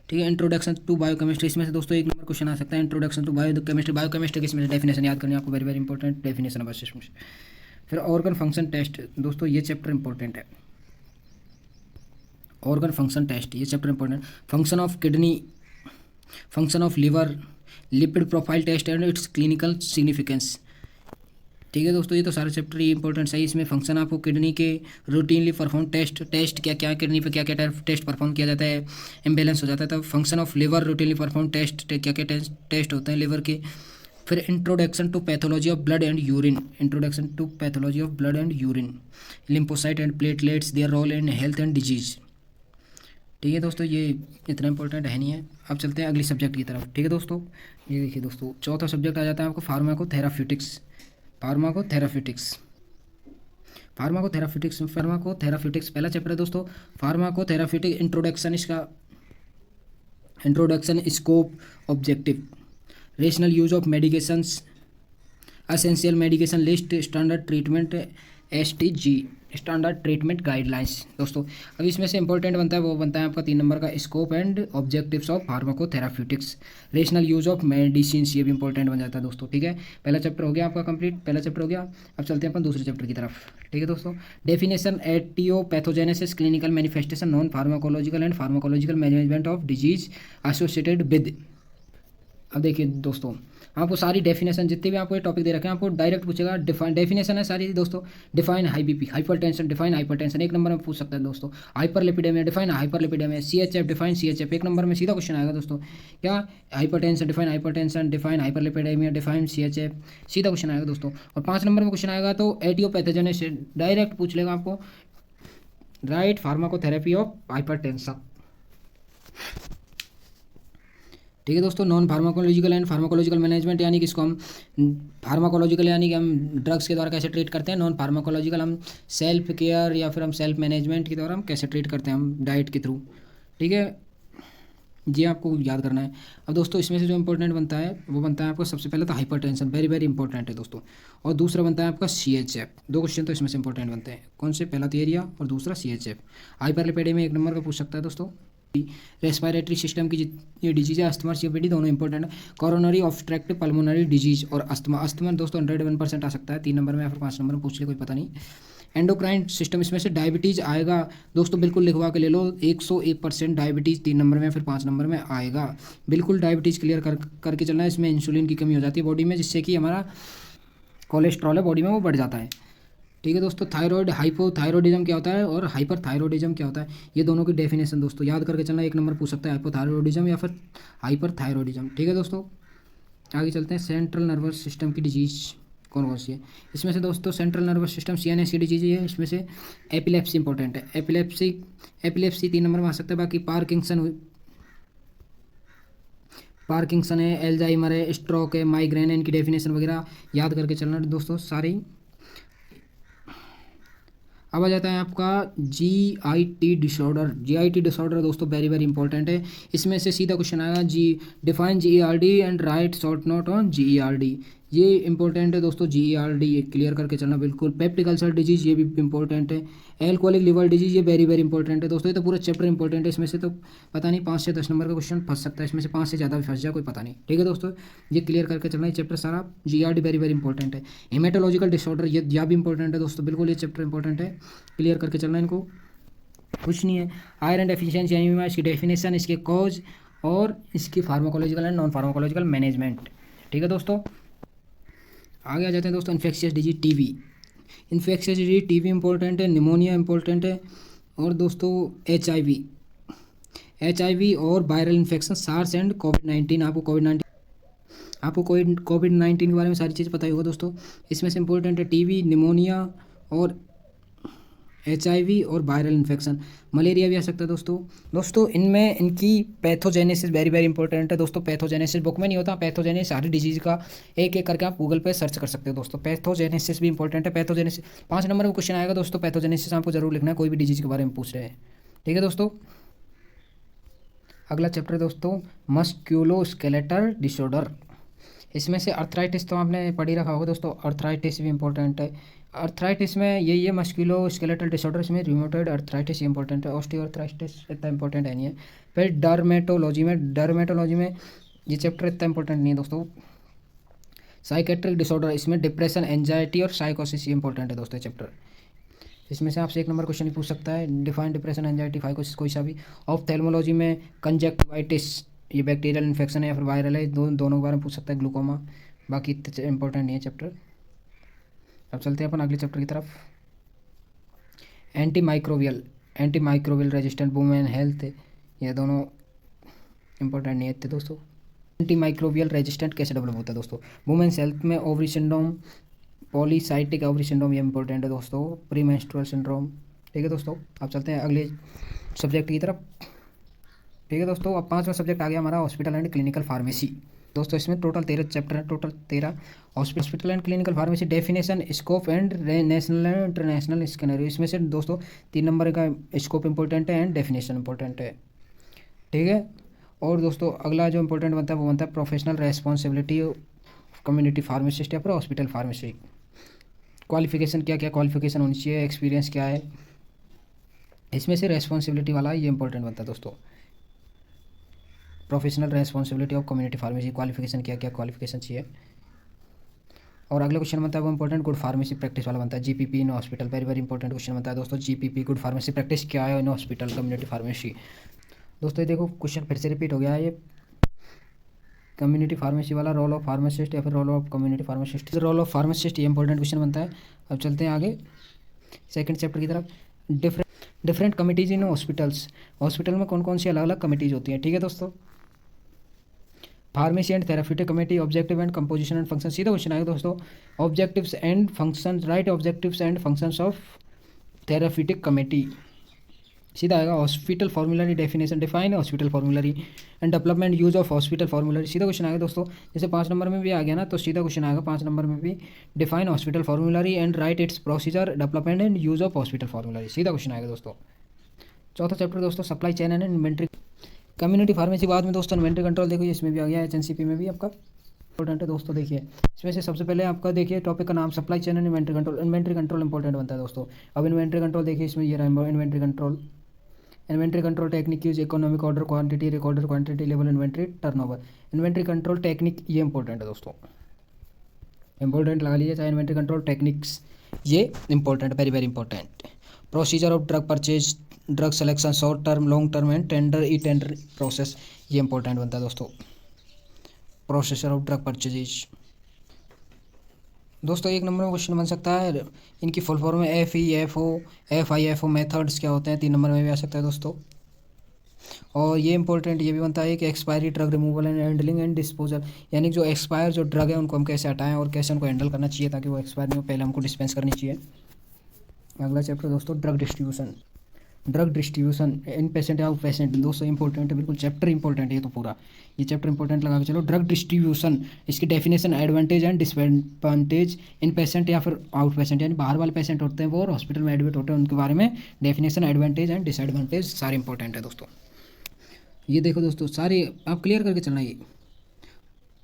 [SPEAKER 1] ठीक है, इंट्रोडक्शन टू बायोकेमिस्ट्री, इसमें से दोस्तों 1 नंबर क्वेश्चन आ सकता है, इंट्रोडक्शन टू बायोकेमिस्ट्री। बायोकेमिस्ट्री की इसमें से डेफिनेशन याद करनी है आपको, वेरी वेरी इंपॉर्टेंट डेफिनेशन है बस इसमें से। फिर ऑर्गन फंक्शन टेस्ट दोस्तों, ये चैप्टर इंपॉर्टेंट है, ऑर्गन फंक्शन टेस्ट, ये chapter important. Function of kidney, function of liver, lipid profile test and its clinical significance. ठीक है दोस्तों, ये तो सारे चैप्टर ये इंपॉर्टेंट सही। इसमें फंक्शन आपको किडनी के रूटीनली परफॉर्म टेस्ट क्या क्या किडनी पे क्या क्या टेस्ट परफॉर्म किया जाता है, इम्बेलेंस हो जाता है, तब function of liver routinely perform test क्या क्या टेस्ट होते हैं लिवर के। फिर introduction to pathology of blood and urine, introduction to pathology of blood and urine, lymphocyte and platelets, their role in health and disease. ठीक है दोस्तों, ये इतना इंपॉर्टेंट है नहीं है। अब चलते हैं अगली सब्जेक्ट की तरफ। ठीक है दोस्तों, ये देखिए दोस्तों, चौथा सब्जेक्ट आ जाता है आपको फार्माकोथेराप्यूटिक्स। फार्माकोथेराप्यूटिक्स पहला चैप्टर है दोस्तों। फार्माकोथेराप्यूटिक इंट्रोडक्शन, इसका introduction, scope, objective, rational use of medications, essential medication list, standard treatment, STG, standard treatment guidelines. दोस्तों अब इसमें से इंपॉर्टेंट बनता है, वो बनता है आपका 3 नंबर का, scope and objectives of pharmacotherapeutics, rational use of medicine, ये भी इंपॉर्टेंट बन जाता है दोस्तों। ठीक है, पहला चैप्टर हो गया आपका कंप्लीट, पहला चैप्टर हो गया। अब चलते हैं अपन दूसरे चैप्टर की तरफ। ठीक है दोस्तों, definition, etiopathogenesis, clinical manifestation, non pharmacological and pharmacological management of disease associated with. अब देखिए दोस्तों, आपको सारी डेफिनेशन जितने भी आपको ये टॉपिक दे रखे हैं आपको डायरेक्ट पूछेगा। डिफाइन डेफिनेशन है सारी दोस्तों। Define high BP, hypertension, define hypertension एक नंबर में पूछ सकता है दोस्तों। Hyperlipidemia, define hyperlipidemia. CHF, define CHF एक नंबर में सीधा क्वेश्चन आएगा दोस्तों। क्या? Hypertension, define hypertension, define hyperlipidemia, define CHF, सीधा क्वेश्चन आएगा दोस्तों। और 5 नंबर में क्वेश्चन आएगा तो एटियोपैथोजेनेसिस, डायरेक्ट पूछ लेगा आपको। Right pharmacotherapy of hypertension. ठीक है दोस्तों। Non pharmacological and pharmacological management, यानी कि इसको हम फार्माकोलॉजिकल यानी कि हम ड्रग्स के द्वारा कैसे ट्रीट करते हैं। नॉन फार्माकोलॉजिकल हम सेल्फ केयर या फिर हम सेल्फ मैनेजमेंट के द्वारा हम कैसे ट्रीट करते हैं, हम डाइट के थ्रू। ठीक है, ये आपको याद करना है। अब दोस्तों इसमें से जो इंपॉर्टेंट बनता है वो बनता है आपको सबसे पहले तो हाइपरटेंशन, वेरी वेरी इंपॉर्टेंट है दोस्तों। और दूसरा बनता है आपका सीएचएफ। दो क्वेश्चन तो इसमें से इंपॉर्टेंट बनते हैं। कौन से? पहला तो एरिया और दूसरा सीएचएफ। हाइपरलिपिडेमिया एक नंबर का पूछ सकता है दोस्तों। रेस्पिरेटरी सिस्टम की ये डिजीज है, अस्थमा सीओपीडी दोनों इंपॉर्टेंट है। कोरोनरी ऑब्स्ट्रक्टिव पल्मोनरी डिजीज और अस्थमा, अस्थमा दोस्तों 101% आ सकता है 3 नंबर में या फिर 5 नंबर में पूछ ले, कोई पता नहीं। एंडोक्राइन सिस्टम, इसमें से डायबिटीज़ आएगा दोस्तों, बिल्कुल लिखवा के ले लो। 101% डायबिटीज़ 3 नंबर में या फिर 5 नंबर में आएगा। बिल्कुल डायबिटीज़ क्लियर करके चलना है। इसमें इंसुलिन की कमी हो जाती है बॉडी में, जिससे कि हमारा कोलेस्ट्रॉल है बॉडी में वो बढ़ जाता है। ठीक है दोस्तों। थायराइड, हाइपोथायरॉयडिज्म क्या होता है और हाइपरथायरॉयडिज्म क्या होता है, ये दोनों की डेफिनेशन दोस्तों याद करके चलना। 1 नंबर पूछ सकता है हाइपोथायरॉयडिज्म या फिर हाइपरथायरॉयडिज्म। ठीक है दोस्तों, आगे चलते हैं। सेंट्रल नर्वस सिस्टम की डिजीज कौन कौन सी है? इसमें से दोस्तों सेंट्रल नर्वस सिस्टम सीएनएस की डिजीज है। इसमें से एपिलेप्सी इंपॉर्टेंट है। एपिलेप्सी 3 नंबर में आ सकता है। बाकी पार्किंसन है, एल्जाइमर है, स्ट्रोक है, माइग्रेन है, इनकी डेफिनेशन वगैरह याद करके चलना दोस्तों सारी। अब आ जाता है आपका जीआईटी डिसऑर्डर। जीआईटी डिसऑर्डर दोस्तों वेरी वेरी इंपॉर्टेंट है। इसमें से सीधा क्वेश्चन आएगा define GERD and right short note on GERD. ये इंपॉर्टेंट है दोस्तों। जीईआरडी ये क्लियर करके चलना बिल्कुल। पेप्टिक अल्सर डिजीज ये भी इंपॉर्टेंट है। एल्कोहलिक लिवर डिजीज ये वेरी वेरी इंपॉर्टेंट है दोस्तों। ये तो पूरा चैप्टर इंपॉर्टेंट है। इसमें से तो पता नहीं 5 से 10 नंबर का क्वेश्चन फंस सकता है। इसमें से 5 से ज़्यादा भी फंस जाए, कोई पता नहीं। ठीक है दोस्तों, ये क्लियर करके चलना। ये चैप्टर सारा जीआरडी वेरी वेरी इंपॉर्टेंट है। हेमेटोलॉजिकल डिसऑर्डर ये भी इंपॉर्टेंट है दोस्तों, बिल्कुल ये चैप्टर इंपॉर्टेंट है, क्लियर करके चलना इनको। कुछ नहीं है। आयरन डेफिशिएंसी एनीमिया, इसकी डेफिनेशन, इसके कॉज और इसकी pharmacological and non pharmacological management. ठीक है दोस्तों, आगे आ जाते हैं दोस्तों। Infectious disease TB. Infectious disease TB important है। निमोनिया इंपॉर्टेंट है। और दोस्तों एचआईवी और वायरल इन्फेक्शन, सार्स एंड कोविड-19। आपको कोविड-19 के बारे में सारी चीज़ पता ही होगा दोस्तों। इसमें से इंपॉर्टेंट है टीबी, निमोनिया और एचआईवी और वायरल इन्फेक्शन। मलेरिया भी आ सकता है दोस्तों इनमें इनकी पैथोजेनेसिस वेरी वेरी इंपॉर्टेंट है दोस्तों। पैथोजेनेसिस बुक में नहीं होता। पैथोजेनेसिस सारी डिजीज का एक एक करके आप गूगल पे सर्च कर सकते हो दोस्तों। पैथोजेनेसिस भी इंपॉर्टेंट है। पैथोजेनेसिस 5 नंबर में क्वेश्चन आएगा दोस्तों। पैथोजेनेसिस आपको जरूर लिखना है, कोई भी डिजीज के बारे में पूछ रहे हैं। ठीक है दोस्तों, अगला चैप्टर दोस्तों मस्क्यूलोस्केलेटल डिसऑर्डर। इसमें से अर्थराइटिस तो आपने पढ़ ही रखा होगा दोस्तों। अर्थराइटिस भी इंपॉर्टेंट है। अर्थराइटिस में ये मस्क्यूलोस्केलेटल डिसऑर्डर, इसमें रिमोटॉइड अर्थराइटिस इंपॉर्टेंट है। ऑस्टियोआर्थराइटिस इतना इंपॉर्टेंट है नहीं है। फिर डर्मेटोलॉजी में ये चैप्टर इतना इंपॉर्टेंट नहीं है दोस्तों। साइकेट्रिक डिसऑर्डर, इसमें डिप्रेशन, एंजाइटी और साइकोसिस ये इंपॉर्टेंट है दोस्तों चैप्टर। इसमें से आपसे 1 नंबर क्वेश्चन ही पूछ सकता है। डिफाइन डिप्रेशन, एंजाइटी, साइकोसिस कोई सा भी। ऑफ्थेल्मोलॉजी में कंजक्टिवाइटिस ये बैक्टीरियल इन्फेक्शन है या फिर वायरल है, दोनों के बारे में पूछ सकता है। ग्लूकोमा, बाकी इतने इंपॉर्टेंट नहीं है चैप्टर। अब चलते हैं अपन अगले चैप्टर की तरफ। Anti microbial resistant women health, ये दोनों इंपॉर्टेंट नहीं है दोस्तों। एंटी माइक्रोबियल रेजिस्टेंट कैसे डेवलप होता है दोस्तों? वुमेन्स हेल्थ में ओवरी सिंड्रोम, पॉलीसाइटिक ओवरी सिंड्रोम ये इंपॉर्टेंट है दोस्तों। Pre menstrual syndrome. ठीक है दोस्तों, अब चलते हैं अगले सब्जेक्ट की तरफ। ठीक है दोस्तों, अब 5वां सब्जेक्ट आ गया हमारा हॉस्पिटल एंड क्लिनिकल फार्मेसी। दोस्तों इसमें टोटल 13 चैप्टर है, total 13। Hospital and clinical pharmacy, definition, scope and national and international स्कैनरी। इसमें से दोस्तों 3 नंबर का स्कोप इंपॉर्टेंट है एंड डेफिनेशन इंपॉर्टेंट है। ठीक है, और दोस्तों अगला जो इंपॉर्टेंट बनता है वो बनता है प्रोफेशनल रेस्पॉन्सिबिलिटी कम्युनिटी फार्मासिस्ट या फिर हॉस्पिटल फार्मेसी। क्वालिफिकेशन क्या क्या क्वालिफिकेशन होनी चाहिए, एक्सपीरियंस क्या है, इसमें से रेस्पॉन्सिबिलिटी वाला ये इंपॉर्टेंट बनता है दोस्तों। Professional responsibility of community pharmacy, qualification क्या क्या क्वालिफिकेशन चाहिए। और अगला क्वेश्चन बनता है वो इंपॉर्टेंट गुड फार्मेसी प्रैक्टिस वाला बनता है। GPP in hospital, very very important question बनता है दोस्तों। जीपीपी गुड फार्मेसी प्रैक्टिस क्या है इन हॉस्पिटल कम्युनिटी फार्मेसी। दोस्तों ये देखो क्वेश्चन फिर से रिपीट हो गया है। ये कम्युनिटी फार्मेसी वाला, रोल ऑफ फार्मासिस्ट या फिर role of community pharmacist. Role of pharmacist, ये इंपॉर्टेंट क्वेश्चन बनता है। अब चलते हैं आगे सेकंड चैप्टर की तरफ। Different committees in hospitals, hospital में कौन कौन सी अलग अलग कमिटीज होती हैं, ठीक है दोस्तों। Pharmacy and therapeutic committee, objective and composition and function, सीधा क्वेश्चन आएगा दोस्तों। Objectives and functions, right objectives and functions of therapeutic committee, सीधा आएगा। Hospital formulary definition, define hospital formulary and development use of hospital formulary, सीधा question आएगा दोस्तों। जैसे 5 number में भी आ गया ना, तो सीधा क्वेश्चन आएगा 5 नंबर में भी, define hospital formulary and write it's procedure, development and use of hospital formulary, सीधा क्वेश्चन आएगा दोस्तों। चौथा चैप्टर दोस्तों supply chain and inventory, community pharmacy बाद में दोस्तों। इन्वेंट्री कंट्रोल देखो, इसमें भी आ गया, एचएनसीपी में भी आपका इंपॉर्टेंट है दोस्तों। देखिए इसमें से सबसे पहले आपका देखिए टॉपिक का नाम supply chain and inventory control. Inventory control important बनता है दोस्तों। अब इन्वेंट्री कंट्रोल देखिए, इसमें ये रहा inventory control. Inventory control technique use economic order quantity recorder quantity level inventory turnover. Inventory control technique ये इंपॉर्टेंट है दोस्तों, इंपॉर्टेंट लगा लीजिए, चाहे इन्वेंट्री कंट्रोल टेक्निक्स, ये important, very very important. Procedure of drug purchase, drug selection, short term long term and tender e tender process, ये important बनता है दोस्तों। प्रोसेसर ऑफ ड्रग परचेज दोस्तों, एक नंबर में क्वेश्चन बन सकता है। इनकी फुल फॉर्म में FEFO मेथड्स क्या होते हैं, 3 नंबर में भी आ सकता है दोस्तों। और ये इंपॉर्टेंट ये भी बनता है कि expiry drug removal and handling and disposal, यानी जो एक्सपायर जो ड्रग है उनको हम कैसे हटाएं और कैसे उनको हैंडल करना चाहिए ताकि वो एक्सपायर नहीं हो, पहले हमको डिस्पेंस करनी चाहिए। अगला चैप्टर दोस्तों drug distribution. Drug distribution in patient out patient दोस्तों इंपॉर्टेंट है, बिल्कुल चैप्टर इंपॉर्टेंट है ये तो पूरा, ये चैप्टर इंपॉर्टेंट लगा के चलो। ड्रग डिस्ट्रीब्यूशन, इसकी definition, advantage and disadvantage in patient या फिर आउट पेशेंट, यानी बाहर वाले पेशेंट होते हैं वो और हॉस्पिटल में एडमिट होते हैं, उनके बारे में डेफिनेशन, एडवांटेज एंड डिसएडवांटेज सारे इंपॉर्टेंट है दोस्तों। ये देखो दोस्तों सारे आप क्लियर करके चलना। ये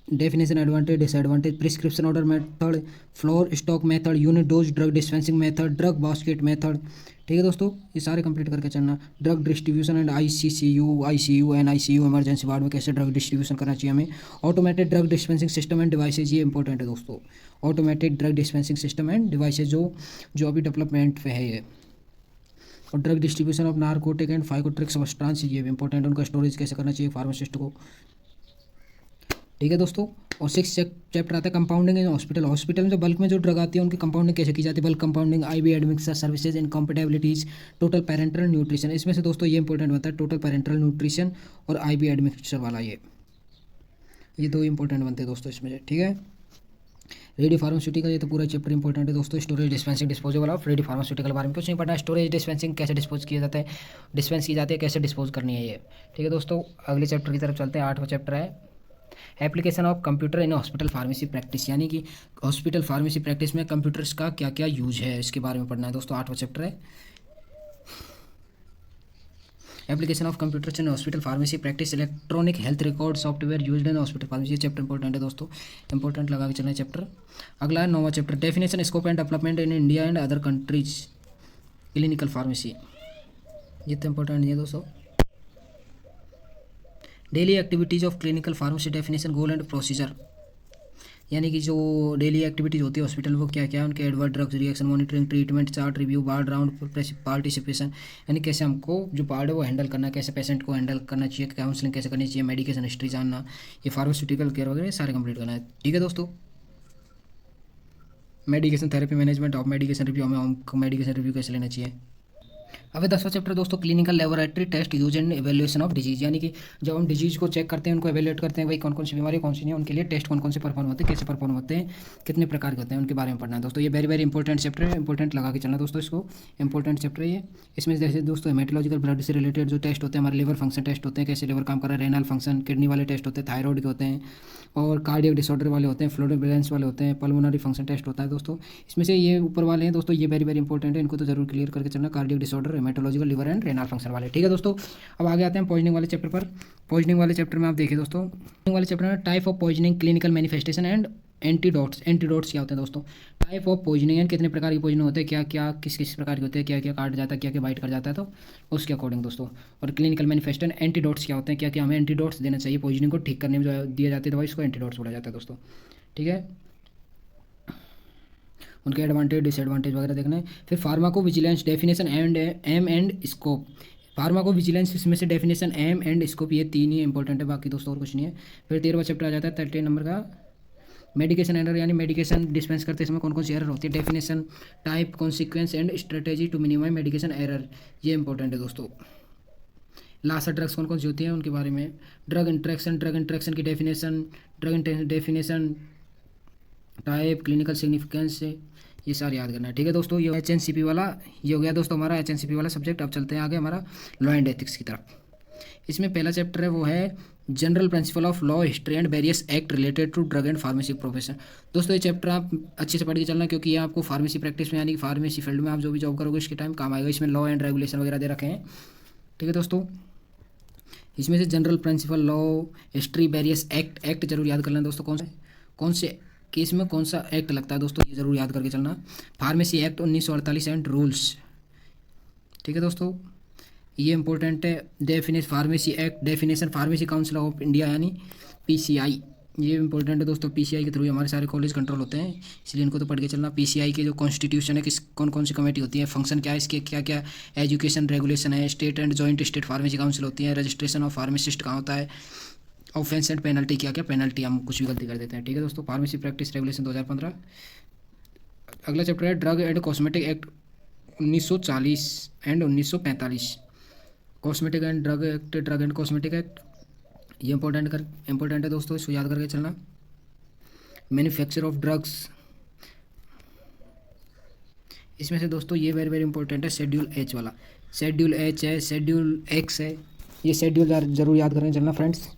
[SPEAKER 1] definition, advantage, disadvantage, prescription order method, floor stock method, unit dose drug dispensing method, drug basket method, ठीक है दोस्तों, ये सारे कंप्लीट करके चलना। Drug distribution and ICU and ICU emergency ward में कैसे ड्रग डिस्ट्रीब्यूशन करना चाहिए हमें। Automated drug dispensing system and devices, ये इंपॉर्टेंट है दोस्तों। Automated drug dispensing system and devices जो अभी डेवलपमेंट पे है ये। और drug distribution of narcotic and फाइकोट्रिक substance, ये भी इंपॉर्टेंट, उनका स्टोरेज कैसे करना चाहिए फार्मासिस्ट को, ठीक है दोस्तों। और 6 चैप्टर आता है कंपाउंडिंग इन हॉस्पिटल। हॉस्पिटल में जो बल्क में जो ड्रग आती है उनकी कंपाउंडिंग कैसे की जाती है, bulk compounding, IV admixture services, incompatibilities, total parenteral nutrition, इसमें से दोस्तों ये इंपॉर्टेंट बनता है टोटल पेरेंटल न्यूट्रिशन और IV एडमिक्सर वाला, ये 2 इंपॉर्टेंट बनते हैं दोस्तों इसमें से, ठीक है। रेडी फार्मास्यूटिकल, ये तो पूरा चैप्टर इंपॉर्टेंट है दोस्तों। Storage dispensing disposable of ready pharmaceutical के बारे में कुछ नहीं पता, स्टोरेज डिस्पेंसिंग कैसे डिस्पोज किया जाता है, डिस्पेंस की जाती है, कैसे डिस्पोज करनी है ये, ठीक है दोस्तों। अगले चैप्टर की तरफ चलते हैं, 8वां चैप्टर है application of computer in hospital pharmacy practice, यानी कि हॉस्पिटल फार्मेसी प्रैक्टिस में कंप्यूटर्स का क्या क्या यूज है इसके बारे में पढ़ना है दोस्तों। 8वां चैप्टर है application of computers in hospital pharmacy practice, electronic health record software used in hospital pharmacy, ये चैप्टर इंपॉर्टेंट है दोस्तों, इंपॉर्टेंट लगा के चलना है चैप्टर। अगला है 9वां chapter definition scope and development in India and other countries clinical pharmacy, ये तो इंपॉर्टेंट नहीं है दोस्तों। Daily activities of clinical pharmacy definition, goal and procedure, यानी कि जो डेली एक्टिविटीज़ होती है हॉस्पिटल वो क्या क्या है, उनके adverse drugs reaction monitoring treatment chart review ward round participation, यानी कैसे हमको जो वार्ड है वो हैंडल करना है, कैसे पेशेंट को हैंडल करना चाहिए, काउंसलिंग कैसे करनी चाहिए, मेडिकेशन हिस्ट्री जानना, ये फार्मास्यूटिकल केयर वगैरह सारे कंप्लीट करना है, ठीक है दोस्तों। Medication therapy management of medication review, हमें हमको मेडिकेशन रिव्यू कैसे लेना चाहिए। अब 10वां चैप्टर दोस्तों clinical laboratory test use and evaluation of disease, यानी कि जब हम डिजीज को चेक करते हैं उनको एवेल्यूएट करते हैं, भाई कौन कौन सी बीमारी कौन सी नहीं है, उनके लिए टेस्ट कौन कौन से परफॉर्म होते हैं, कैसे परफॉर्म होते हैं, कितने प्रकार के होते हैं, उनके बारे में पढ़ना है दोस्तों। ये वेरी वेरी इंपॉर्टेंट चैप्टर है, इंपॉर्टेंट लगा के चलना दोस्तों इसको, इंपॉर्टेंट चैप्टर है ये। इसमें जैसे दोस्तों हेमेटोलॉजिकल ब्लड से रिलेटेड जो टेस्ट होते हैं, हमारे लिवर फंक्शन टेस्ट होते हैं, कैसे लिवर काम कर रहा है, रेनल फंक्शन, किडनी वाले टेस्ट होते हैं, थायराइड के होते हैं, और कार्डियक डिसऑर्डर वाले होते हैं, फ्लूइड बैलेंस वाले होते हैं, पल्मोनरी फंक्शन टेस्ट होता है दोस्तों। इसमें से ये ऊपर वाले हैं दोस्तों, ये वेरी वेरी इंपॉर्टेंट है, इनको तो जरूर क्लियर करके चलना, cardiac disorder, haematological, liver and renal function वाले, ठीक है दोस्तों। अब आगे आते हैं पॉइजनिंग वाले चैप्टर पर। पॉइजनिंग वाले चैप्टर में आप देखिए दोस्तों, पॉइजनिंग वाले चैप्टर में type of poisoning, clinical manifestation and antidotes. Antidotes क्या होते हैं दोस्तों, टाइप ऑफ पॉइजनिंग एंड कितने प्रकार की पॉइजनिंग होते हैं, क्या क्या किस किस प्रकार के होते हैं, क्या क्या काट जाता है, क्या क्या बाइट कर जाता है, तो उसके अकॉर्डिंग दोस्तों। और क्लिनिकल मैनिफेस्टेशन, एंटीडोट्स क्या होते हैं, क्या क्या हमें एंटीडोट्स देना चाहिए पॉइजनिंग को ठीक करने में जो दिए जाते हैं दवाई, इसको एंटीडोट्स बोला जाता है दोस्तों, ठीक है। उनके एडवांटेज डिसएडवांटेज वगैरह देखना है। फिर pharmacovigilance definition and aim and scope, pharmacovigilance, इसमें से डेफिनेशन, एम एंड स्कोप, ये 3 ही इंपॉर्टेंट है, बाकी दोस्तों और कुछ नहीं है। फिर 13वां चैप्टर आ जाता है 13 नंबर का, मेडिकेशन एरर, यानी मेडिकेशन डिस्पेंस करते समय कौन कौन सी एरर होती है, definition, type, consequence and strategy to minimise medication error, ये इंपॉर्टेंट है दोस्तों। लास्ट ड्रग्स कौन कौन सी होती हैं उनके बारे में, ड्रग इंट्रैक्शन की definition, definition, type, clinical significance, ये सारे याद करना है, ठीक है दोस्तों। ये HNCP वाला ये हो गया दोस्तों हमारा HNCP वाला सब्जेक्ट। अब चलते हैं आगे हमारा लॉ एंड एथिक्स की तरफ। इसमें पहला चैप्टर है वो है general principle of law, history and various act related to drug and pharmacy profession. दोस्तों ये चैप्टर आप अच्छे से पढ़ के चलना, क्योंकि ये आपको फार्मेसी प्रैक्टिस में, यानी कि फार्मेसी फील्ड में आप जो भी जॉब करोगे इसके टाइम काम आएगा। इसमें लॉ एंड रेगुलेशन वगैरह दे रखे हैं, ठीक है दोस्तों। इसमें से general principle, law, history, various act जरूर याद कर लेना दोस्तों। कौन से केस में कौन सा एक्ट लगता है दोस्तों, ये जरूर याद करके चलना। फार्मेसी एक्ट 1948 एंड रूल्स, ठीक है दोस्तों, ये इंपॉर्टेंट है। Definition, pharmacy act, definition, pharmacy council of India यानी PCI, ये इंपॉर्टेंट है दोस्तों। PCI के थ्रू हमारे सारे कॉलेज कंट्रोल होते हैं, इसलिए इनको तो पढ़ के चलना। PCI के जो कॉन्स्टिट्यूशन है, किस कौन कौन सी कमेटी होती है, फंक्शन क्या है इसके, क्या क्या एजुकेशन रेगुलेशन है, state and joint state pharmacy council होती है, रजिस्ट्रेशन ऑफ फार्मासिस्ट कहाँ होता है, ऑफेंस एंड पेनल्टी, क्या क्या पेनल्टी, हम कुछ भी गलती कर देते हैं, ठीक है दोस्तों। Pharmacy practice regulation 2015। अगला चैप्टर है drug and cosmetic act 1940 and 1945। Cosmetic and drug act, drug and cosmetic act, ये इंपॉर्टेंट है दोस्तों, इसको याद करके चलना। मैन्युफैक्चर ऑफ ड्रग्स, इसमें से दोस्तों ये वेरी वेरी इंपॉर्टेंट है शेड्यूल H वाला, शेड्यूल H है, शेड्यूल X है, ये शेड्यूल जरूर याद करके चलना फ्रेंड्स।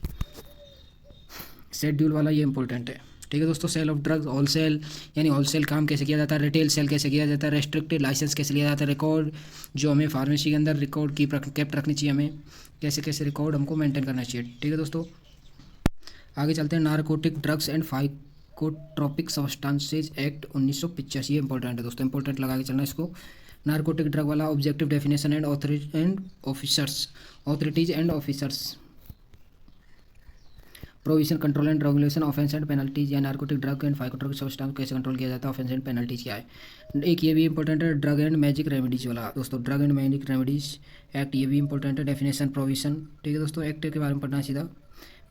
[SPEAKER 1] शेड्यूल वाला ये इंपॉर्टेंट है, ठीक है दोस्तों। सेल ऑफ ड्रग्स, होलसेल, यानी होलसेल काम कैसे किया जाता है, रिटेल सेल कैसे किया जाता है, रेस्ट्रिक्टेड लाइसेंस कैसे लिया जाता है, रिकॉर्ड जो हमें फार्मेसी के अंदर रिकॉर्ड की कैप्ट रखनी चाहिए, हमें कैसे कैसे रिकॉर्ड हमको मेंटेन करना चाहिए, ठीक है दोस्तों। आगे चलते हैं narcotic drugs and psychotropic substances act 1985, ये इंपॉर्टेंट है दोस्तों, इंपॉर्टेंट लगा के चलना इसको। नारकोटिक ड्रग वाला objective definition and authorities and officers, provision, control and regulation, offence and penalties, या नारकोटिक ड्रग एंड फाइकोट्रोपिक सब्सटेंस कैसे कंट्रोल किया जाता है, ऑफेंस एंड पेनल्टीज क्या है। एक ये भी इंपॉर्टेंट है ड्रग एंड मैजिक रेमेडीज वाला दोस्तों, drug and magic remedies act, ये भी इंपॉर्टेंट है। डेफिनेशन, प्रोविजन, ठीक है दोस्तों। एक्ट के बारे में पढ़ना है सीधा।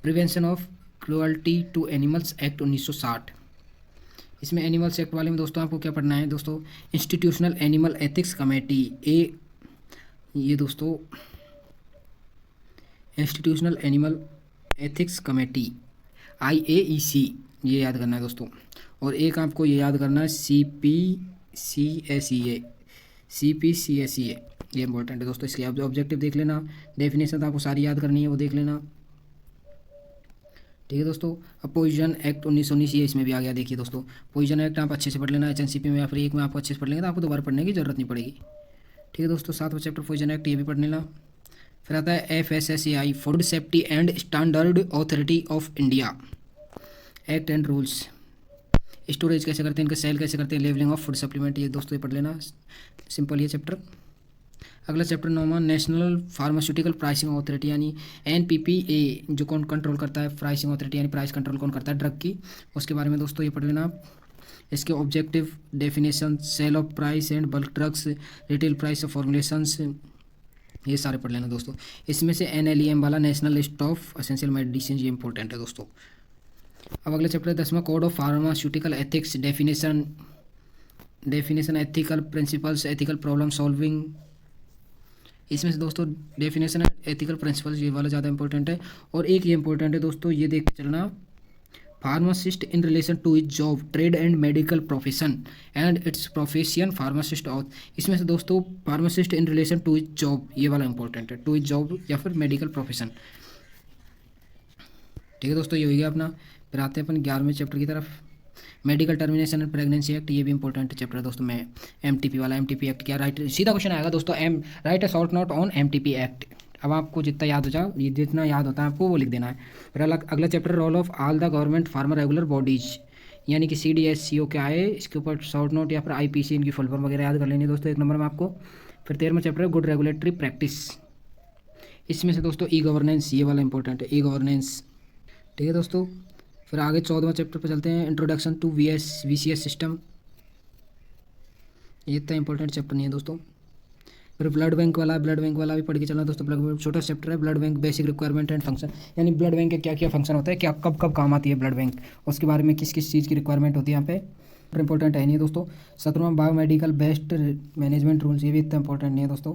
[SPEAKER 1] Prevention of cruelty to animals act 1960, इसमें एनिमल्स एक्ट वाले में दोस्तों आपको क्या पढ़ना है दोस्तों, इंस्टीट्यूशनल एनिमल एथिक्स कमेटी, ये दोस्तों institutional animal ethics committee IAEC, ये याद करना है दोस्तों। और एक आपको ये याद करना है CPCSEA, ये इंपॉर्टेंट है दोस्तों। इसके ऑब्जेक्टिव देख लेना, डेफिनेशन तो आपको सारी याद करनी है, वो देख लेना, ठीक है दोस्तों। अब पोइजन एक्ट 1919 ये इसमें भी आ गया, देखिए दोस्तों पोइजन एक्ट आप अच्छे से पढ़ लेना, HNCP में या फिर एक में आपको अच्छे से पढ़ लेंगे तो आपको दोबारा पढ़ने की जरूरत नहीं पड़ेगी, ठीक है दोस्तों। 7वां चैप्टर पोइजन एक्ट, ये भी पढ़ लेना। फिर आता है FSSAI, food safety and standard authority of India act and rules, storage कैसे करते हैं इनका, सेल कैसे करते हैं, लेवलिंग ऑफ फूड सप्लीमेंट, ये दोस्तों ये पढ़ लेना, सिंपल ये चैप्टर। अगला चैप्टर 9वां नेशनल फार्मास्यूटिकल प्राइसिंग अथॉरिटी, यानी NPPA, जो कौन कंट्रोल करता है, प्राइसिंग अथॉरिटी यानी प्राइस कंट्रोल कौन करता है ड्रग की, उसके बारे में दोस्तों ये पढ़ लेना। इसके objective, definition, sale of price and bulk drugs, retail price of formulations, ये सारे पढ़ लेना दोस्तों। इसमें से NLEM वाला national list of essential medicine, ये इंपॉर्टेंट है दोस्तों। अब अगला चैप्टर 10वां code of pharmaceutical ethics, definition, ethical principles, ethical problem solving, इसमें से दोस्तों डेफिनेशन है, एथिकल प्रिंसिपल्स, ये वाला ज़्यादा इंपॉर्टेंट है। और एक ये इंपॉर्टेंट है दोस्तों, ये देख के चलना, pharmacist in relation two is job, trade and medical profession and it's profession pharmacist auth, इसमें से दोस्तों pharmacist in relation two is job, ये वाला इंपॉर्टेंट है, टू इज जॉब या फिर मेडिकल प्रोफेशन, ठीक है दोस्तों, ये हो गया अपना। फिर आते हैं अपन 11वें चैप्टर की तरफ, medical termination and pregnancy act, ये भी इंपॉर्टेंट चैप्टर है दोस्तों। मैं MTP वाला, MTP एक्ट क्या, राइट, सीधा क्वेश्चन आएगा दोस्तों, right a short note on MTP act. अब आपको जितना याद हो जाए, ये जितना याद होता है आपको वो लिख देना है। फिर अगला chapter role of all the government pharma regulatory bodies, यानी कि CDSCO क्या है, इसके ऊपर शॉर्ट नोट या फिर IPC, इनकी फुल फॉर्म वगैरह याद कर लेनी है दोस्तों 1 नंबर में आपको। फिर 13वां चैप्टर है गुड रेगुलेटरी प्रैक्टिस, इसमें से दोस्तों E-गवर्नेंस, ये वाला इंपॉर्टेंट है, E-गवर्नेंस, ठीक है दोस्तों। फिर आगे 14वां चैप्टर पर चलते हैं, इंट्रोडक्शन टू VCS सिस्टम, ये इतना इंपॉर्टेंट चैप्टर नहीं है दोस्तों। फिर ब्लड बैंक वाला भी पढ़ के चलना दोस्तों। ब्लड बैंक छोटा चैप्टर है, blood bank basic requirement and function, यानी ब्लड बैंक के क्या क्या फंक्शन होता है, क्या कब कब काम आती है ब्लड बैंक, उसके बारे में किस किस चीज़ की रिक्वायरमेंट होती है यहाँ पे इंपॉर्टेंट है नहीं है दोस्तों। 17वां बायोमेडिकल बेस्ट मैनेजमेंट रूल्स, ये भी इतना इंपॉर्टेंट नहीं है दोस्तों।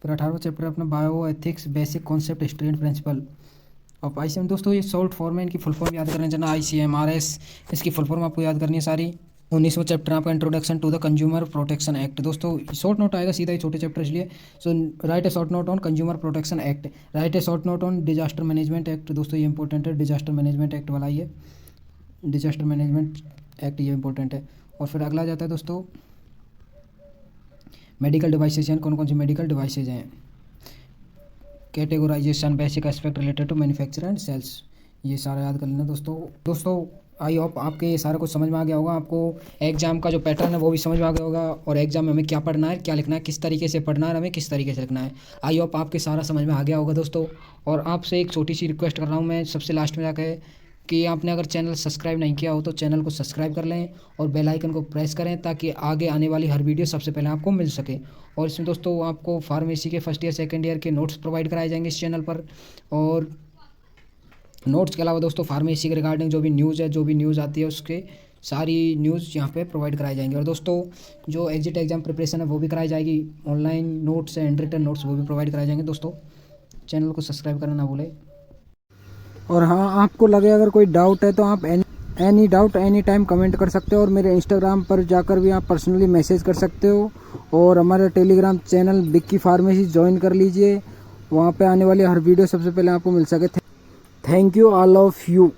[SPEAKER 1] फिर 18वां चैप्टर अपना bio ethics basic concept history and principle of ICM दोस्तों। ये शॉर्ट फॉर्म है, इनकी फुल फॉर्म याद करने जाना ICMRS, इसकी फुल फॉर्म आपको याद करनी है सारी। 19वां चैप्टर आपका introduction to the consumer protection act दोस्तों। शॉर्ट नोट आएगा सीधा ही छोटे चैप्टर इसलिए। So write a short note on consumer protection act, write a short note on disaster management act दोस्तों, ये इंपॉर्टेंट है। डिजास्टर मैनेजमेंट एक्ट वाला ये डिजास्टर मैनेजमेंट एक्ट ये इंपॉर्टेंट है। और फिर अगला जाता है दोस्तों मेडिकल डिवाइसेज हैं, कौन कौन सी मेडिकल डिवाइसेज हैं। Categorisation basic aspect related to manufacture and sales, ये सारा याद कर लेना दोस्तों। आई होप आपके ये सारा कुछ समझ में आ गया होगा, आपको एग्जाम का जो पैटर्न है वो भी समझ में आ गया होगा, और एग्जाम में हमें क्या पढ़ना है, क्या लिखना है, किस तरीके से पढ़ना है, हमें किस तरीके से लिखना है। आई होप आपके सारा समझ में आ गया होगा दोस्तों। और आपसे एक छोटी सी रिक्वेस्ट कर रहा हूँ मैं सबसे लास्ट में जाकर, कि आपने अगर चैनल सब्सक्राइब नहीं किया हो तो चैनल को सब्सक्राइब कर लें और बेल आइकन को प्रेस करें, ताकि आगे आने वाली हर वीडियो सबसे पहले आपको मिल सके। और इसमें दोस्तों आपको फार्मेसी के फर्स्ट ईयर सेकंड ईयर के नोट्स प्रोवाइड कराए जाएंगे इस चैनल पर। और नोट्स के अलावा दोस्तों फार्मेसी के रिगार्डिंग जो भी न्यूज़ है, जो भी न्यूज़ आती है, उसके सारी न्यूज़ यहाँ पे प्रोवाइड कराई जाएंगे। और दोस्तों जो एग्जिट एग्जाम प्रिपरेशन है वो भी कराई जाएगी, online notes and written notes वो भी प्रोवाइड कराए जाएंगे दोस्तों। चैनल को सब्सक्राइब करना ना भूलें। और हाँ, आपको लगे अगर कोई डाउट है तो आप any doubt any time comment कर सकते हो, और मेरे इंस्टाग्राम पर जाकर भी आप पर्सनली मैसेज कर सकते हो। और हमारा Telegram channel Vicky pharmacy join कर लीजिए, वहाँ पे आने वाली हर वीडियो सबसे पहले आपको मिल सके। Thank you all of you.